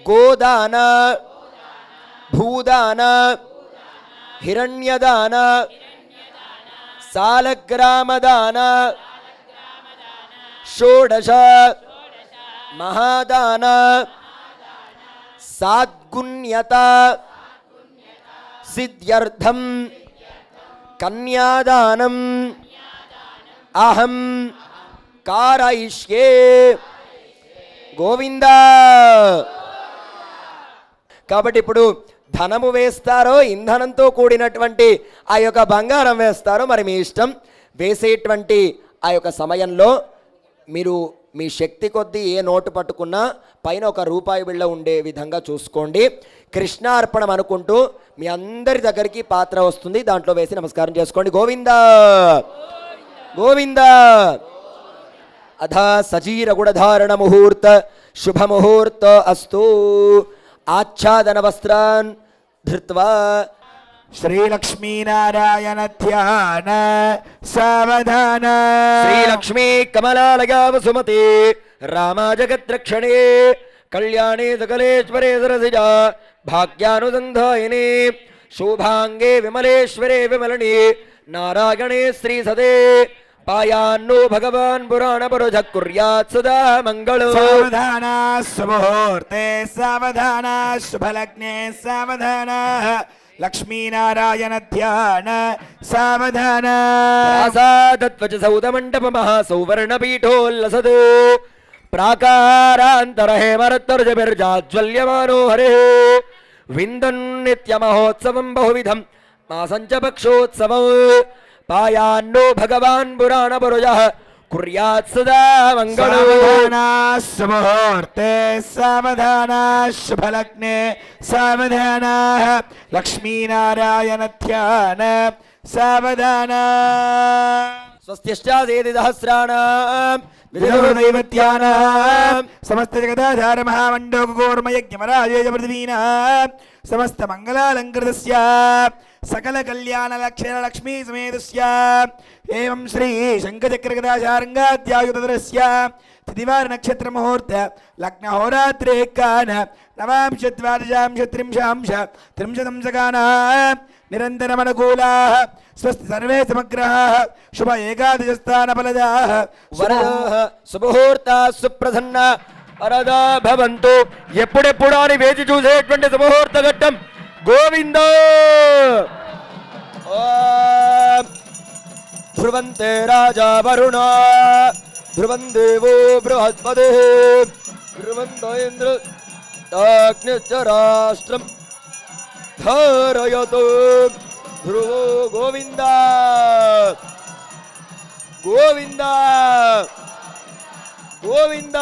గోదాన భూదాన హిరణ్యదాన సాలగ్రామదాన షోడశ మహాదాన సాద్గుణ్యత సిద్ధ్యర్థం కన్యాదానం అహం కారయిష్యే. గోవింద. కాబట్టి ఇప్పుడు ధనము వేస్తారో ఇంధనంతో కూడినటువంటి ఆ యొక్క బంగారం వేస్తారో మరి మీ ఇష్టం. వేసేటువంటి ఆ యొక్క సమయంలో మీరు మీ శక్తి కొద్దీ ఏ నోటు పట్టుకున్నా పైన ఒక రూపాయి బిళ్ళ ఉండే విధంగా చూసుకోండి. కృష్ణార్పణం అనుకుంటూ మీ అందరి దగ్గరికి పాత్ర వస్తుంది, దాంట్లో వేసి నమస్కారం చేసుకోండి. గోవింద గోవింద. అధ సజీర గుణధారణ ముహూర్త శుభముహూర్త అస్తు. ఆచ్ఛాదన వస్త్రాన్ ధృత్వా శ్రీలక్ష్మీనారాయణ ధ్యాన సావధాన. శ్రీలక్ష్మీ కమలాలయా వసుమతే రామా జగద్రక్షణే కళ్యాణే సకలేశ్వరే సరసిజా భాగ్యానుసంధాయినే శోభాంగే విమలేశ్వరే విమలనే నారాయణే శ్రీసదే పాయాన్నో భగవాన్ పురాణ పురుష కుర్యాత్ సదా మంగళం. సావధాన సుముహూర్తే సావధాన శుభలగ్నే సావధాన లక్ష్మీనారాయణ ధ్యాన సావధాన. ప్రాసాదత్వచ సౌధమండప మహాసౌవర్ణ పీఠోల్లసత్ ప్రాకారాంతర హేమరత్తర్జబిర్జాజ్వల్యమానో హరే విందన్ నిత్య మహోత్సవం బహువిధం మాసంచ పక్షోత్సవం పాయాన్నో భగవాన్ పురాణ పురుషః కుర్యాత్ సదా మంగళం. సావధాన సుముహూర్తే సావధాన శుభలగ్నే సావధాన లక్ష్మీనారాయణ ధ్యాన సావధాన. స్వస్త్యశ్చాదేతి సహస్రాణాం విధుర్దైవత్యానాం సమస్త జగదాధార మహామండోగోర్మయజ్ఞమరాజేయ పృథివీనాం సమస్త మంగళాలంకృతస్య సకల కళ్యాణ లక్షణ లక్ష్మీ సమేతస్య ఏవం శ్రీ శంఖచక్రగదాశారంగాద్యాయుతరస్య తిథివార నక్షత్ర ముహూర్త లగ్న హోరాత్రే కాన నవాంశ ద్వాదశాంశ త్రింశాంశ త్రింశతంశకానా నిరంతరమనుకూలా స్వస్తి సర్వే సమగ్రహాః శుభ ఏకాదశస్థాన ఫలదాః వరదాః సుముహూర్తా సుప్రసన్న వరదా భవంతు. ఎప్పుడెప్పుడు అని వేచి చూసేటువంటి సుముహూర్త ఘట్టం. గోవింద. ఓం ధ్రువంతే రాజా వరుణ ధ్రువం దేవో బృహస్పతి ధ్రువంత ఇంద్ర అగ్నిశ్చ రాష్ట్రం ధారయతు ధ్రువో. గోవింద గోవింద గోవింద.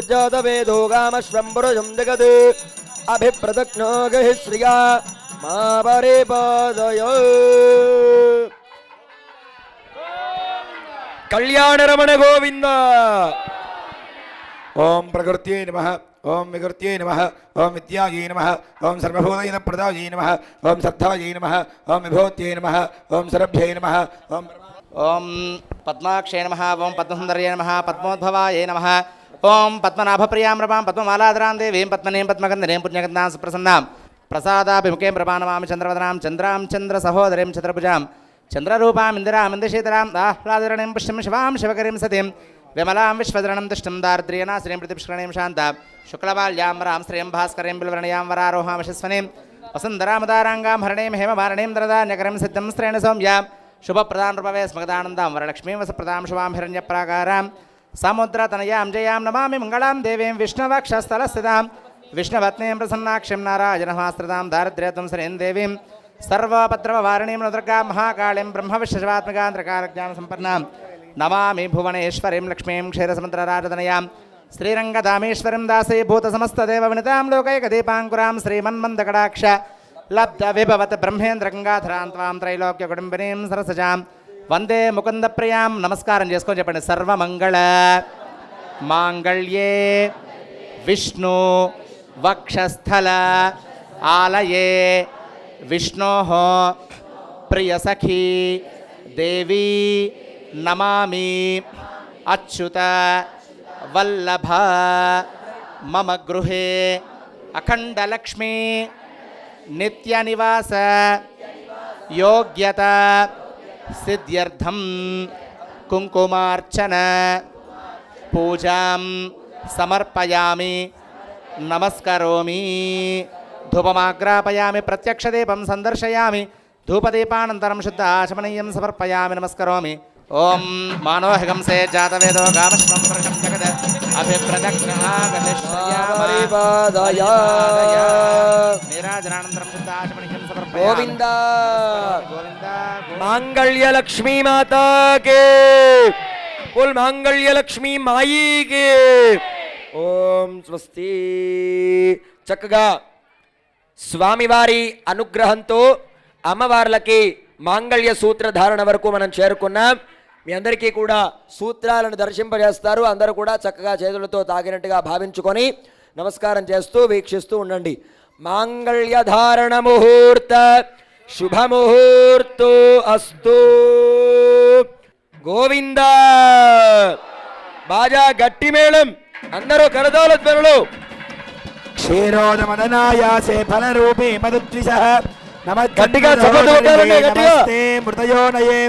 జాతవేదో గామశ్వం పురుషం జగత్ అభిప్రదక్షిణో గహి శ్రియా మా పరే పాదయ. కళ్యాణ రమణ గోవింద. ఓం ప్రకృత్యై నమః ఓం వికృత్యై నమః ఓం విద్యాయై నమః ఓం సర్వభూతైన ప్రదాయై నమః ఓం సత్తాయై నమః ఓం విభూత్యై నమః ఓం సరభ్యై నమః ఓం ఓం పద్మాక్షయ నమః ఓం పద్మసుందర్యై నమః పద్మోద్భవాయై నమః ఓం పద్మనాభప్రియాం రమాం పద్మమాలాధరాం దేవీం పద్మనేం పద్మగంధనేం పుణ్యగంధాం సుప్రసన్నాం ప్రసాదాభిముఖేం ప్రభానమామి చంద్రవదనాం చంద్రాం చంద్ర సహోదరీం చంద్రభుజాం చంద్రరూపాం ఇందిరాం ఇంద్రశీతలాం ఆహ్లాదరణీం పుష్యం శివాం శివకరీం సతీం విమలాం విశ్వదరణం దుష్టం దారిద్ర్యేణ శ్రీం ప్రతిపుష్కరణీం శాంత శుక్లబాల్యాం వరాం శ్రీం భాస్కరీం బిల్వరణీయాం వరారోహాం యశస్వనీం వసుంధరామదారాంగాం హరణీం హేమభారణీం దరదాన్యకరం సిద్ధం శ్రేణ సౌమ్యాం శుభప్రదాన్ రూపవే స్మగదానందాం వరలక్ష్మీం వసప్రదాం శుభాం హిరణ్యప్రాకారాం సముద్రతనయాం జయాం నమామి మంగళాం దేవీం విష్ణువక్షస్థలస్థితాం విష్ణువత్నీం ప్రసన్నాక్షిం నారాయణమాస్త్రదాం దారిద్ర్యత్వం శ్రీం దేవీం సర్వపద్రవవారిణీం దుర్గాం మహాకాళీం బ్రహ్మవిశ్వవాత్మకాం త్రికాలజ్ఞానసంపన్నాం నమామి భువనేశ్వరీం లక్ష్మీం క్షీరసముద్రరాజతనయాం శ్రీరంగదామేశ్వరం దాసీభూతసమస్తదేవ వినితాం లోకైకదీపాంకురాం శ్రీమన్మందకటాక్ష లబ్ధ విభవత్ బ్రహ్మేంద్ర గంగాధరాం త్వాం త్రైలోక్య కుటుంబినీం సరసజాం వందే ముకుంద ప్రియాం. నమస్కారం చేసుకొని చెప్పండి. సర్వమంగళ మాంగళ్యే విష్ణు వక్షస్థల ఆలయే విష్ణోః ప్రియసఖీ దేవీ నమామి అచ్యుత వల్లభ మమ గృహే అఖండలక్ష్మీ నిత్యనివాస యోగ్యత సిద్ధ్యర్థం కుంకుమార్చన పూజాం సమర్పయామి నమస్కరోమి. ధూపమాగ్రాపయామి ప్రత్యక్షదీపం సందర్శయామి ధూపదీపానంతరం శుద్ధ ఆచమనీయం సమర్పయామి నమస్కరోమి. ఓం మానోహంసే జాతవేదో గామశ్వం ప్రజం జగద్ నీరాజనానంతరం శుద్ధ ఆచమనీయం సమర్పయామి. గోవింద గోవింద మాంగళ్య లక్ష్మీ మాతా కే బోల్ మాంగళ్య లక్ష్మీ మాయి కే. ఓం స్వస్తి. చక్కగా స్వామివారి అనుగ్రహంతో అమ్మవార్లకి మాంగళ్య సూత్రధారణ వరకు మనం చేరుకున్నాం. మీ అందరికీ కూడా సూత్రాలను దర్శింపజేస్తారు. అందరూ కూడా చక్కగా చేతులతో తాగినట్టుగా భావించుకొని నమస్కారం చేస్తూ వీక్షిస్తూ ఉండండి. మాంగళ్య ధారణ ముహూర్త శుభముహూర్తో అస్తు. గోవింద. బాజా గట్టి మేళం, అందరూ కరతాళ ధ్వనులు. క్షీరోదమదనాయాసే ఫలరూపే మధుద్విషః గట్టిగా చప్పట్లు కొట్టాలండి, గట్టిగా. నమస్తే మృతయోనయే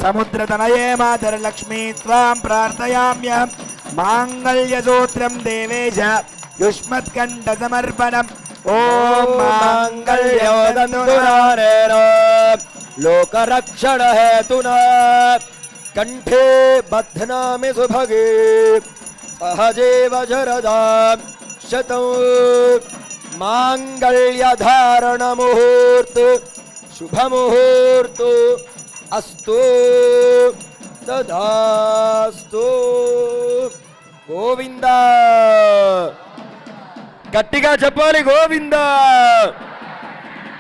సముద్రతనయే మాతరలక్ష్మీ త్వాం ప్రార్థయామ్యహం మాంగళ్యసూత్రం దేవేశ యుష్మత్కంఠ సమర్పణం. ఓం మాంగళ్యోదంతునారేణ లోకరక్షణ హేతునా కంఠే బధ్నామి సుభగే సహజేవ శరదాం శతం. మాంగళ్యధారణ ముహూర్త శుభముహూర్త అస్తు తదాస్తు. గోవింద. గట్టిగా చెప్పాలి. గోవింద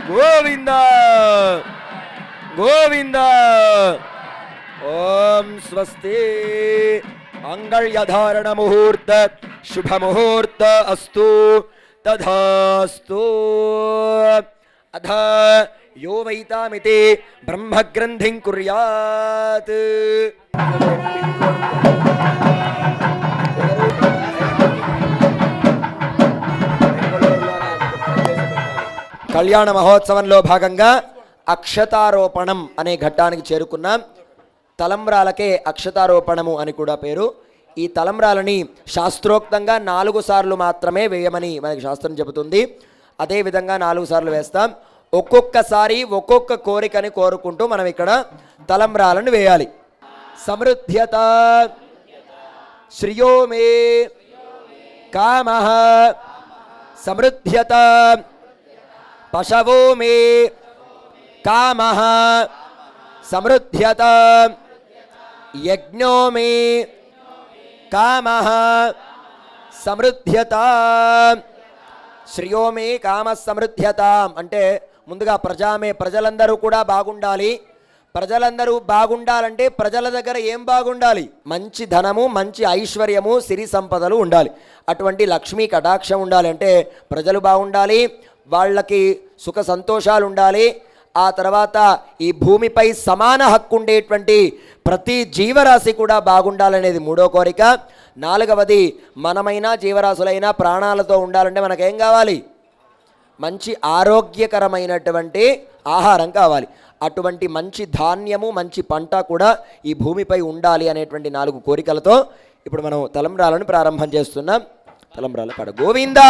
గోవింద గోవింద. ఓం స్వస్తి. మంగళ్యధారణ ముహూర్త శుభముహూర్త అస్తు తధాస్తు. అధ యో వైతామితి బ్రహ్మగ్రంథిం కుర్యాత్. కళ్యాణ మహోత్సవంలో భాగంగా అక్షతారోపణం అనే ఘట్టానికి చేరుకున్నాం. తలంబ్రాలకే అక్షతారోపణము అని కూడా పేరు. ఈ తలంబ్రాలని శాస్త్రోక్తంగా 4 సార్లు మాత్రమే వేయమని మనకి శాస్త్రం చెబుతుంది. అదేవిధంగా 4 సార్లు వేస్తాం. ఒక్కొక్కసారి ఒక్కొక్క కోరికని కోరుకుంటూ మనం ఇక్కడ తలంబ్రాలను వేయాలి. సమృద్ధ్యత శ్రియో మే కామః సమృద్ధ్యత పశవో మే కామః సమృద్ధ్యత యజ్ఞో మే కామః సమృద్ధ్యత శ్రియో మే కామః సమృద్ధ్యత అంటే ముందుగా ప్రజలందరూ కూడా బాగుండాలి. ప్రజలందరూ బాగుండాలంటే ప్రజల దగ్గర ఏం బాగుండాలి? మంచి ధనము, మంచి ఐశ్వర్యము, సిరి సంపదలు ఉండాలి. అటువంటి లక్ష్మీ కటాక్షం ఉండాలి. అంటే ప్రజలు బాగుండాలి, వాళ్ళకి సుఖ సంతోషాలు ఉండాలి. ఆ తర్వాత ఈ భూమిపై సమాన హక్కు ఉండేటువంటి ప్రతి జీవరాశి కూడా బాగుండాలనేది 3వ కోరిక. 4వది మనమైనా జీవరాశులైనా ప్రాణాలతో ఉండాలంటే మనకేం కావాలి? మంచి ఆరోగ్యకరమైనటువంటి ఆహారం కావాలి. అటువంటి మంచి ధాన్యము, మంచి పంట కూడా ఈ భూమిపై ఉండాలి అనేటువంటి 4 కోరికలతో ఇప్పుడు మనం తలంబ్రాలను ప్రారంభం చేస్తున్నాం. తలంబ్రాల పాట గోవిందా.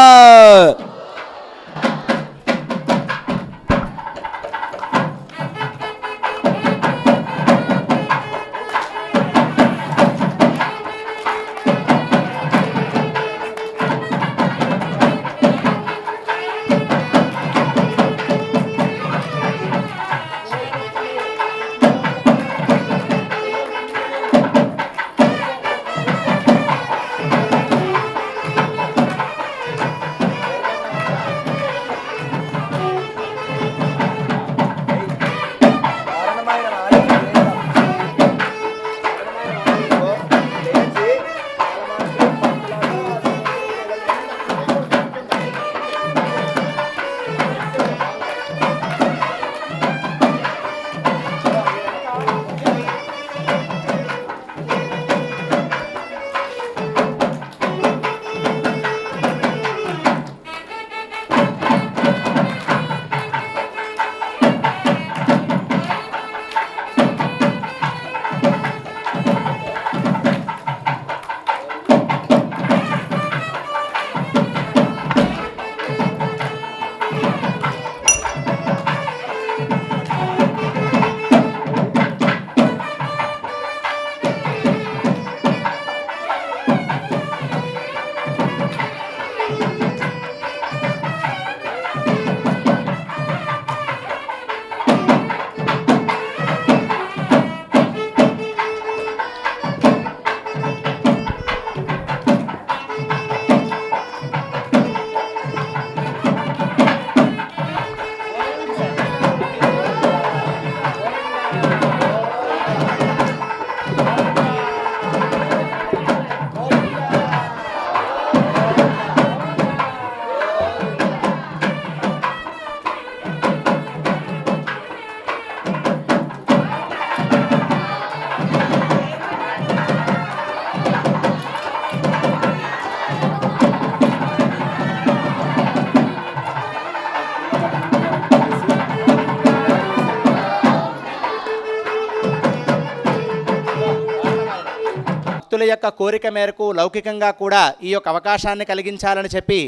భక్తుల యొక్క కోరిక మేరకు లౌకికంగా కూడా ఈ యొక్క అవకాశాన్ని కలిగించాలని చెప్పి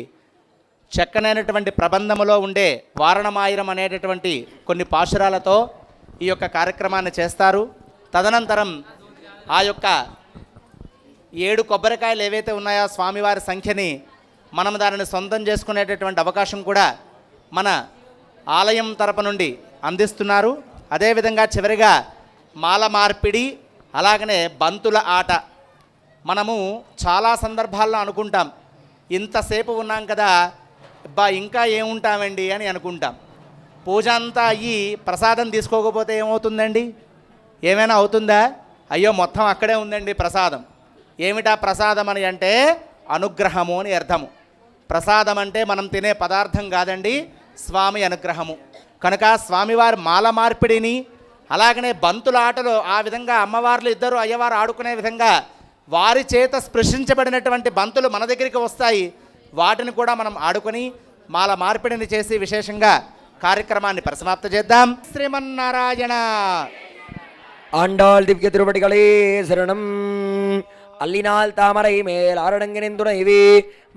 చక్కనైనటువంటి ప్రబంధములో ఉండే వారణమాయిరం అనేటటువంటి కొన్ని పాశురాలతో ఈ యొక్క కార్యక్రమాన్ని చేస్తారు. తదనంతరం ఆ యొక్క 7 కొబ్బరికాయలు ఏవైతే ఉన్నాయో స్వామివారి సంఖ్యని మనం దానిని సొంతం చేసుకునేటటువంటి అవకాశం కూడా మన ఆలయం తరపు నుండి అందిస్తున్నారు. అదేవిధంగా చివరిగా మాల మార్పిడి, అలాగనే బంతుల ఆట. మనము చాలా సందర్భాల్లో అనుకుంటాం, ఇంతసేపు ఉన్నాం కదా అబ్బా ఇంకా ఏముంటామండి అని అనుకుంటాం. పూజ అంతా అయ్యి ప్రసాదం తీసుకోకపోతే ఏమవుతుందండి? ఏమైనా అవుతుందా? అయ్యో మొత్తం అక్కడే ఉందండి ప్రసాదం. ఏమిటా ప్రసాదం అని అంటే అనుగ్రహము అని అర్థము. ప్రసాదం అంటే మనం తినే పదార్థం కాదండి, స్వామి అనుగ్రహము. కనుక స్వామివారి మాల మార్పిడిని, అలాగనే బంతుల ఆటలో ఆ విధంగా అమ్మవార్లు ఇద్దరు అయ్యవారు ఆడుకునే విధంగా వారి చేత స్పృశించబడినటువంటి బంతులు మన దగ్గరికి వస్తాయి. వాటిని కూడా మనం ఆడుకొని మాల మార్పిడిని చేసి విశేషంగా కార్యక్రమాన్ని పరిసమాప్తి చేద్దాం. శ్రీమన్నారాయణ. ஆண்டாள் திவ்ய திருவடிகளே சரணம். அல்லினால் தாமரை மேல் ஆரடங்கினிந்துணைவி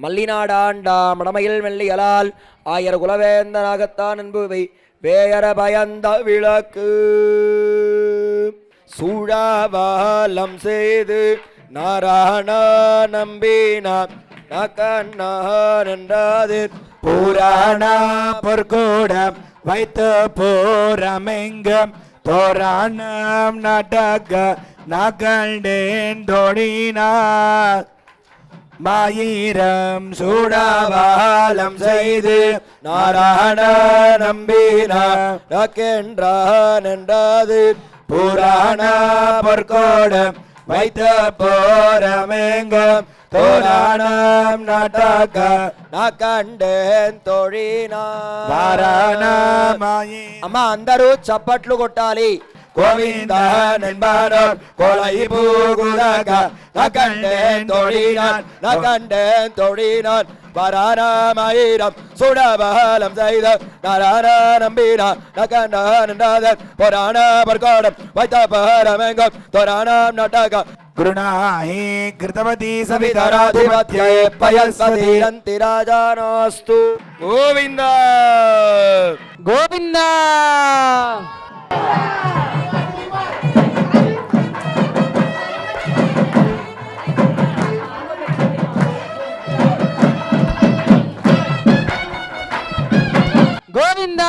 மல்லிநாடாண்டா மடமையில் மெல்லியலால் ஆயர் குலவேந்தனாகத்தான் அன்புவை வேயர பயந்த விளக்கு சூழாவாலம் செய்து நாராயண நம்பினான் நன்றாது புராண பொற்கூடம் வைத்து போரமெங்கும் தோராணம் நடக்க நகண்டேன் தோழினார் மாயிரம் சூடாவாலம் செய்து நாராயண நம்பினான் என்றாது புராண பொற்கூடம் வைத்த போரமெங்கும் தோராணம் நடக்க నాకండేన్ తోడినా వారణమాయి. అమ్మ అందరూ చప్పట్లు కొట్టాలి. గోవింద నెంబారోర్ కొలై పూగుదగ నకండేన్ తోడినాన్ వరారామయిరం సుడబలం செய்த நாராயண நம்பினான் நகண்டாதன் புராண பர்கோடம் வைத்த பரமெங்கும் தோராணம் நடக்க గృణాహి కృతవతి సవిధరాధిపత్యే పయస్వతీరంతి రాజానోస్తు. గోవింద గోవింద. గోవింద.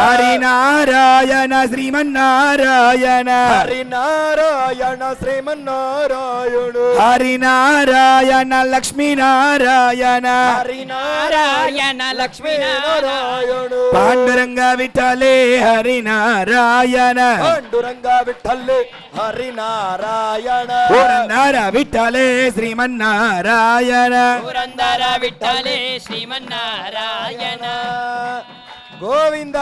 హరినారాయణ శ్రీమన్నారాయణ హరినారాయణ శ్రీమన్నారాయణు హరినారాయణ లక్ష్మీనారాయణ హరినారాయణ లక్ష్మీనారాయణు పాండురంగ విఠలే హరినారాయణ పాండురంగ విఠలే హరినారాయణ పురందర విఠలే శ్రీమన్నారాయణ పురందర విఠలే శ్రీమన్నారాయణ గోవింద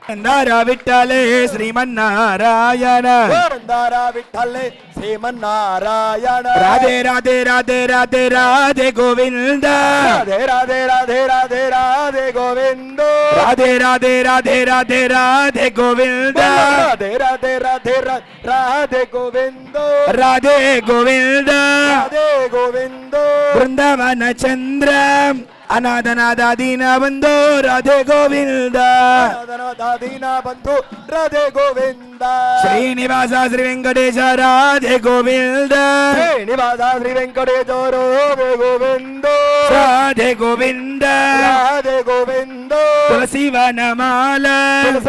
పురందర విఠలే శ్రీమన్నారాయణ పురందర విఠలే శ్రీమన్నారాయణ రాధే రాధే రాధే రాధే రాధే గోవింద రాధే రాధే రాధే రాధే రాధే గోవింద రాధే రాధే రాధే రాధే రాధే గోవింద రాధే రాధే రాధే రాధే గోవింద రాధే గోవింద రాధే గోవింద బృందావన చంద్ర అనాథనాథ దీన బంధో రాధే గోవింద దీన బంధు రాధే గోవింద శ్రీనివాస శ్రీ వెంకటేశ రాధే గోవింద శ్రీనివాస శ్రీ వెంకటేశ్వర రాధే గోవింద రాధే గోవింద రాధే గోవింద తులసి వనమాల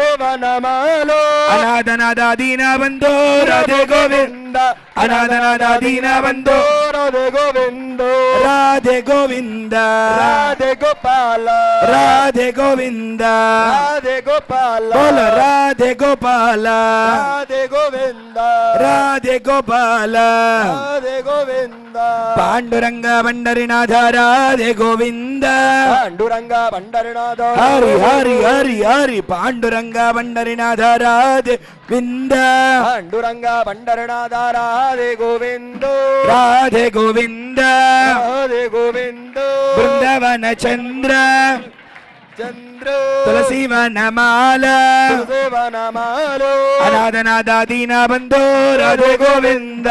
సేవనమాలో అనాథనాథ దీన బంధో రాధే గోవింద అనాథనాథ దీన బంధో రాధే గోవింద రాధే గోవింద రాధే గోపాల రాధే గోవింద రాధే గోపాల బోల రాధే గోపాల రాధే గోవింద రాధే గోపాల రాధే గోవింద పాండురంగ పండరినాథ రాధే గోవింద పాండురంగ పండరినాథ హరి హరి హరి హరి పాండురంగ పండరినాథ రాధే వింద పాండురంగ పండరినాథ రాధే గోవింద రాధే గోవింద రాధే గోవింద బృందావన చంద్ర చంద్ర తులసి వనమాల సేవనమాలో అనాథనాథ దీన బంధో రాధే గోవింద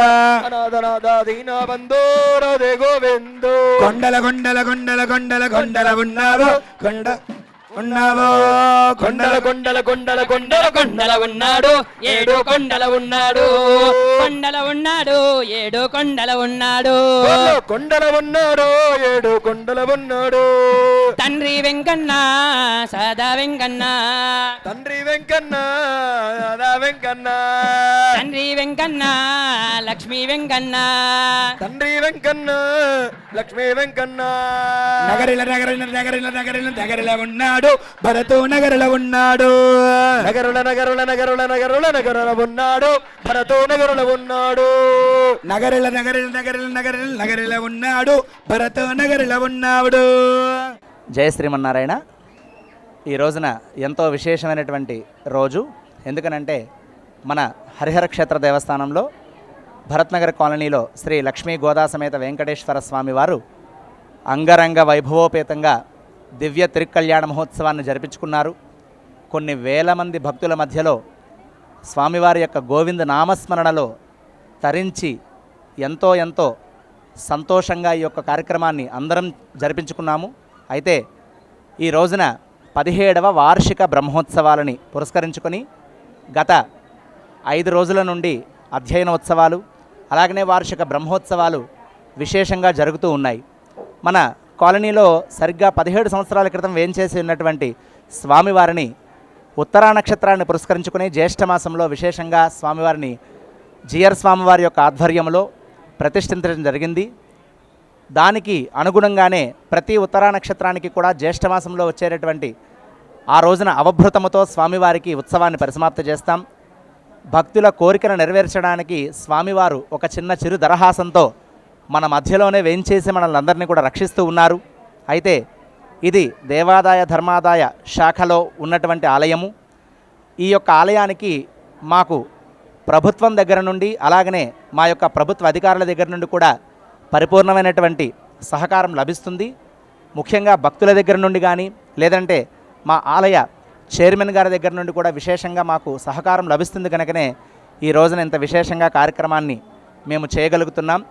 అనాథనాథ దీన బంధో రాధే గోవింద కొండల కొండల కొండల కొండల కొండల ఉన్నావో కొండ ఉన్నావో కొండల కొండల కొండల కొండల కొండల ఉన్నాడు ఏడు కొండల ఉన్నాడు కొండల ఉన్నాడు ఏడు కొండల ఉన్నాడు కొండల ఉన్నాడు ఏడు కొండల ఉన్నాడు తండ్రి వెంకన్న సదా వెంకన్న తండ్రి వెంకన్న రాధా వెంకన్న తండ్రి వెంకన్న లక్ష్మీ వెంకన్న తండ్రి వెంకన్న లక్ష్మీ వెంకన్న నగరిల నగరిల నగరిల నగరిల నగరిల ఉన్నాడు భరతో నగరిల ఉన్నాడు నగరుల నగరుల నగరుల నగరుల నగరుల ఉన్నాడు భరతో నగరుల ఉన్నాడు నగరిల నగరిల నగరిల నగరిల నగరిల ఉన్నాడు భరతో నగరిల ఉన్నాడు జయ శ్రీమన్నారాయణ. ఈ రోజున ఎంతో విశేషమైనటువంటి రోజు. ఎందుకనంటే మన హరిహర క్షేత్ర దేవస్థానంలో భరత్నగర్ కాలనీలో శ్రీ లక్ష్మీ గోదా సమేత వెంకటేశ్వర స్వామి వారు అంగరంగ వైభవోపేతంగా దివ్య తిరుకళ్యాణ మహోత్సవాన్ని జరిపించుకున్నారు. కొన్ని వేల మంది భక్తుల మధ్యలో స్వామివారి యొక్క గోవింద నామస్మరణలో తరించి ఎంతో ఎంతో సంతోషంగా ఈ యొక్క కార్యక్రమాన్ని అందరం జరిపించుకున్నాము. అయితే ఈ రోజున 17వ వార్షిక బ్రహ్మోత్సవాలని పురస్కరించుకొని గత 5 రోజుల నుండి అధ్యయనోత్సవాలు అలాగనే వార్షిక బ్రహ్మోత్సవాలు విశేషంగా జరుగుతూ ఉన్నాయి. మన కాలనీలో సరిగ్గా 17 సంవత్సరాల క్రితం వేంచేసి ఉన్నటువంటి స్వామివారిని ఉత్తరా నక్షత్రాన్ని పురస్కరించుకుని జ్యేష్ఠమాసంలో విశేషంగా స్వామివారిని జిఆర్ స్వామివారి యొక్క ఆధ్వర్యంలో ప్రతిష్ఠించడం జరిగింది. దానికి అనుగుణంగానే ప్రతి ఉత్తరా నక్షత్రానికి కూడా జ్యేష్ఠమాసంలో వచ్చేటటువంటి ఆ రోజున అవభృతముతో స్వామివారికి ఉత్సవాన్ని పరిసమాప్తి చేస్తాం. భక్తుల కోరికను నెరవేర్చడానికి స్వామివారు ఒక చిన్న చిరు దరహాసంతో మన మధ్యలోనే వేంచేసి మనల్ని అందరినీ కూడా రక్షిస్తూ ఉన్నారు. అయితే ఇది దేవాదాయ ధర్మాదాయ శాఖలో ఉన్నటువంటి ఆలయము. ఈ యొక్క ఆలయానికి మాకు ప్రభుత్వం దగ్గర నుండి అలాగనే మా యొక్క ప్రభుత్వ అధికారుల దగ్గర నుండి కూడా పరిపూర్ణమైనటువంటి సహకారం లభిస్తుంది. ముఖ్యంగా భక్తుల దగ్గర నుండి కానీ లేదంటే మా ఆలయ చైర్మన్ గారి దగ్గర నుండి కూడా విశేషంగా మాకు సహకారం లభిస్తుంది కనుకనే ఈ రోజున ఇంత విశేషంగా కార్యక్రమాన్ని మేము చేయగలుగుతున్నాం.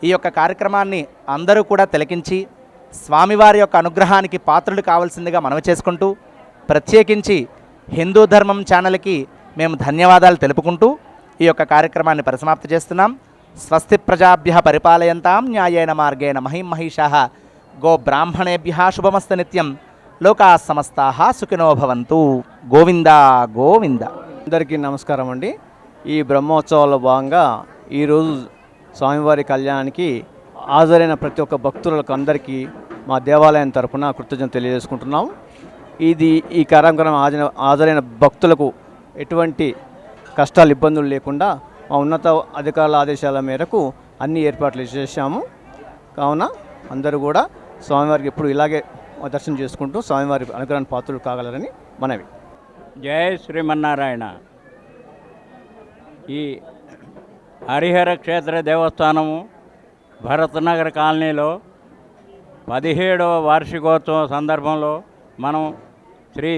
ఈ యొక్క కార్యక్రమాన్ని అందరూ కూడా తిలకించి స్వామివారి యొక్క అనుగ్రహానికి పాత్రులు కావాల్సిందిగా మనవి చేసుకుంటూ ప్రత్యేకించి హిందూ ధర్మం ఛానల్కి మేము ధన్యవాదాలు తెలుపుకుంటూ ఈ యొక్క కార్యక్రమాన్ని పరిసమాప్తి చేస్తున్నాం. స్వస్తి ప్రజాభ్య పరిపాలయంతాం న్యాయేన మార్గేణ మహిం మహిషాః గో బ్రాహ్మణేభ్యః శుభమస్తు నిత్యం లోకా సమస్తాః సుఖినో భవంతు. గోవింద గోవింద. అందరికీ నమస్కారం అండి. ఈ బ్రహ్మోత్సవాల్లో భాగంగా ఈరోజు స్వామివారి కళ్యాణానికి హాజరైన ప్రతి ఒక్క భక్తులకు అందరికీ మా దేవాలయం తరఫున కృతజ్ఞత తెలియజేసుకుంటున్నాం. ఈ కార్యక్రమం హాజరైన భక్తులకు ఎటువంటి కష్టాలు ఇబ్బందులు లేకుండా మా ఉన్నత అధికారుల ఆదేశాల మేరకు అన్ని ఏర్పాట్లు చేశాము. కావున అందరూ కూడా స్వామివారికి ఎప్పుడు ఇలాగే దర్శనం చేసుకుంటూ స్వామివారి అనుగ్రహానికి పాత్రలు కాగలరని మనవి. జై శ్రీమన్నారాయణ. ఈ హరిహర క్షేత్ర దేవస్థానము భరత్నగర్ కాలనీలో 17వ వార్షికోత్సవం సందర్భంలో మనం శ్రీ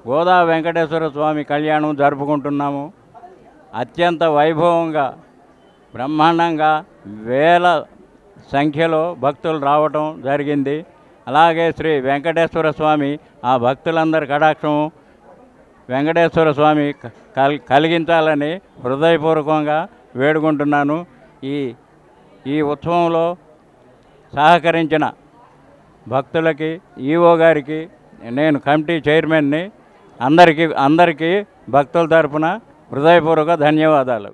గోదా వెంకటేశ్వర స్వామి కళ్యాణం జరుపుకుంటున్నాము. అత్యంత వైభవంగా బ్రహ్మాండంగా వేల సంఖ్యలో భక్తులు రావటం జరిగింది. అలాగే శ్రీ వెంకటేశ్వర స్వామి ఆ భక్తులందరి కటాక్షము వెంకటేశ్వర స్వామి కలిగించాలని హృదయపూర్వకంగా వేడుకుంటున్నాను. ఈ ఉత్సవంలో సహకరించిన భక్తులకి, ఈవో గారికి, నేను కమిటీ చైర్మన్ని, అందరికీ భక్తుల తరపున హృదయపూర్వక ధన్యవాదాలు.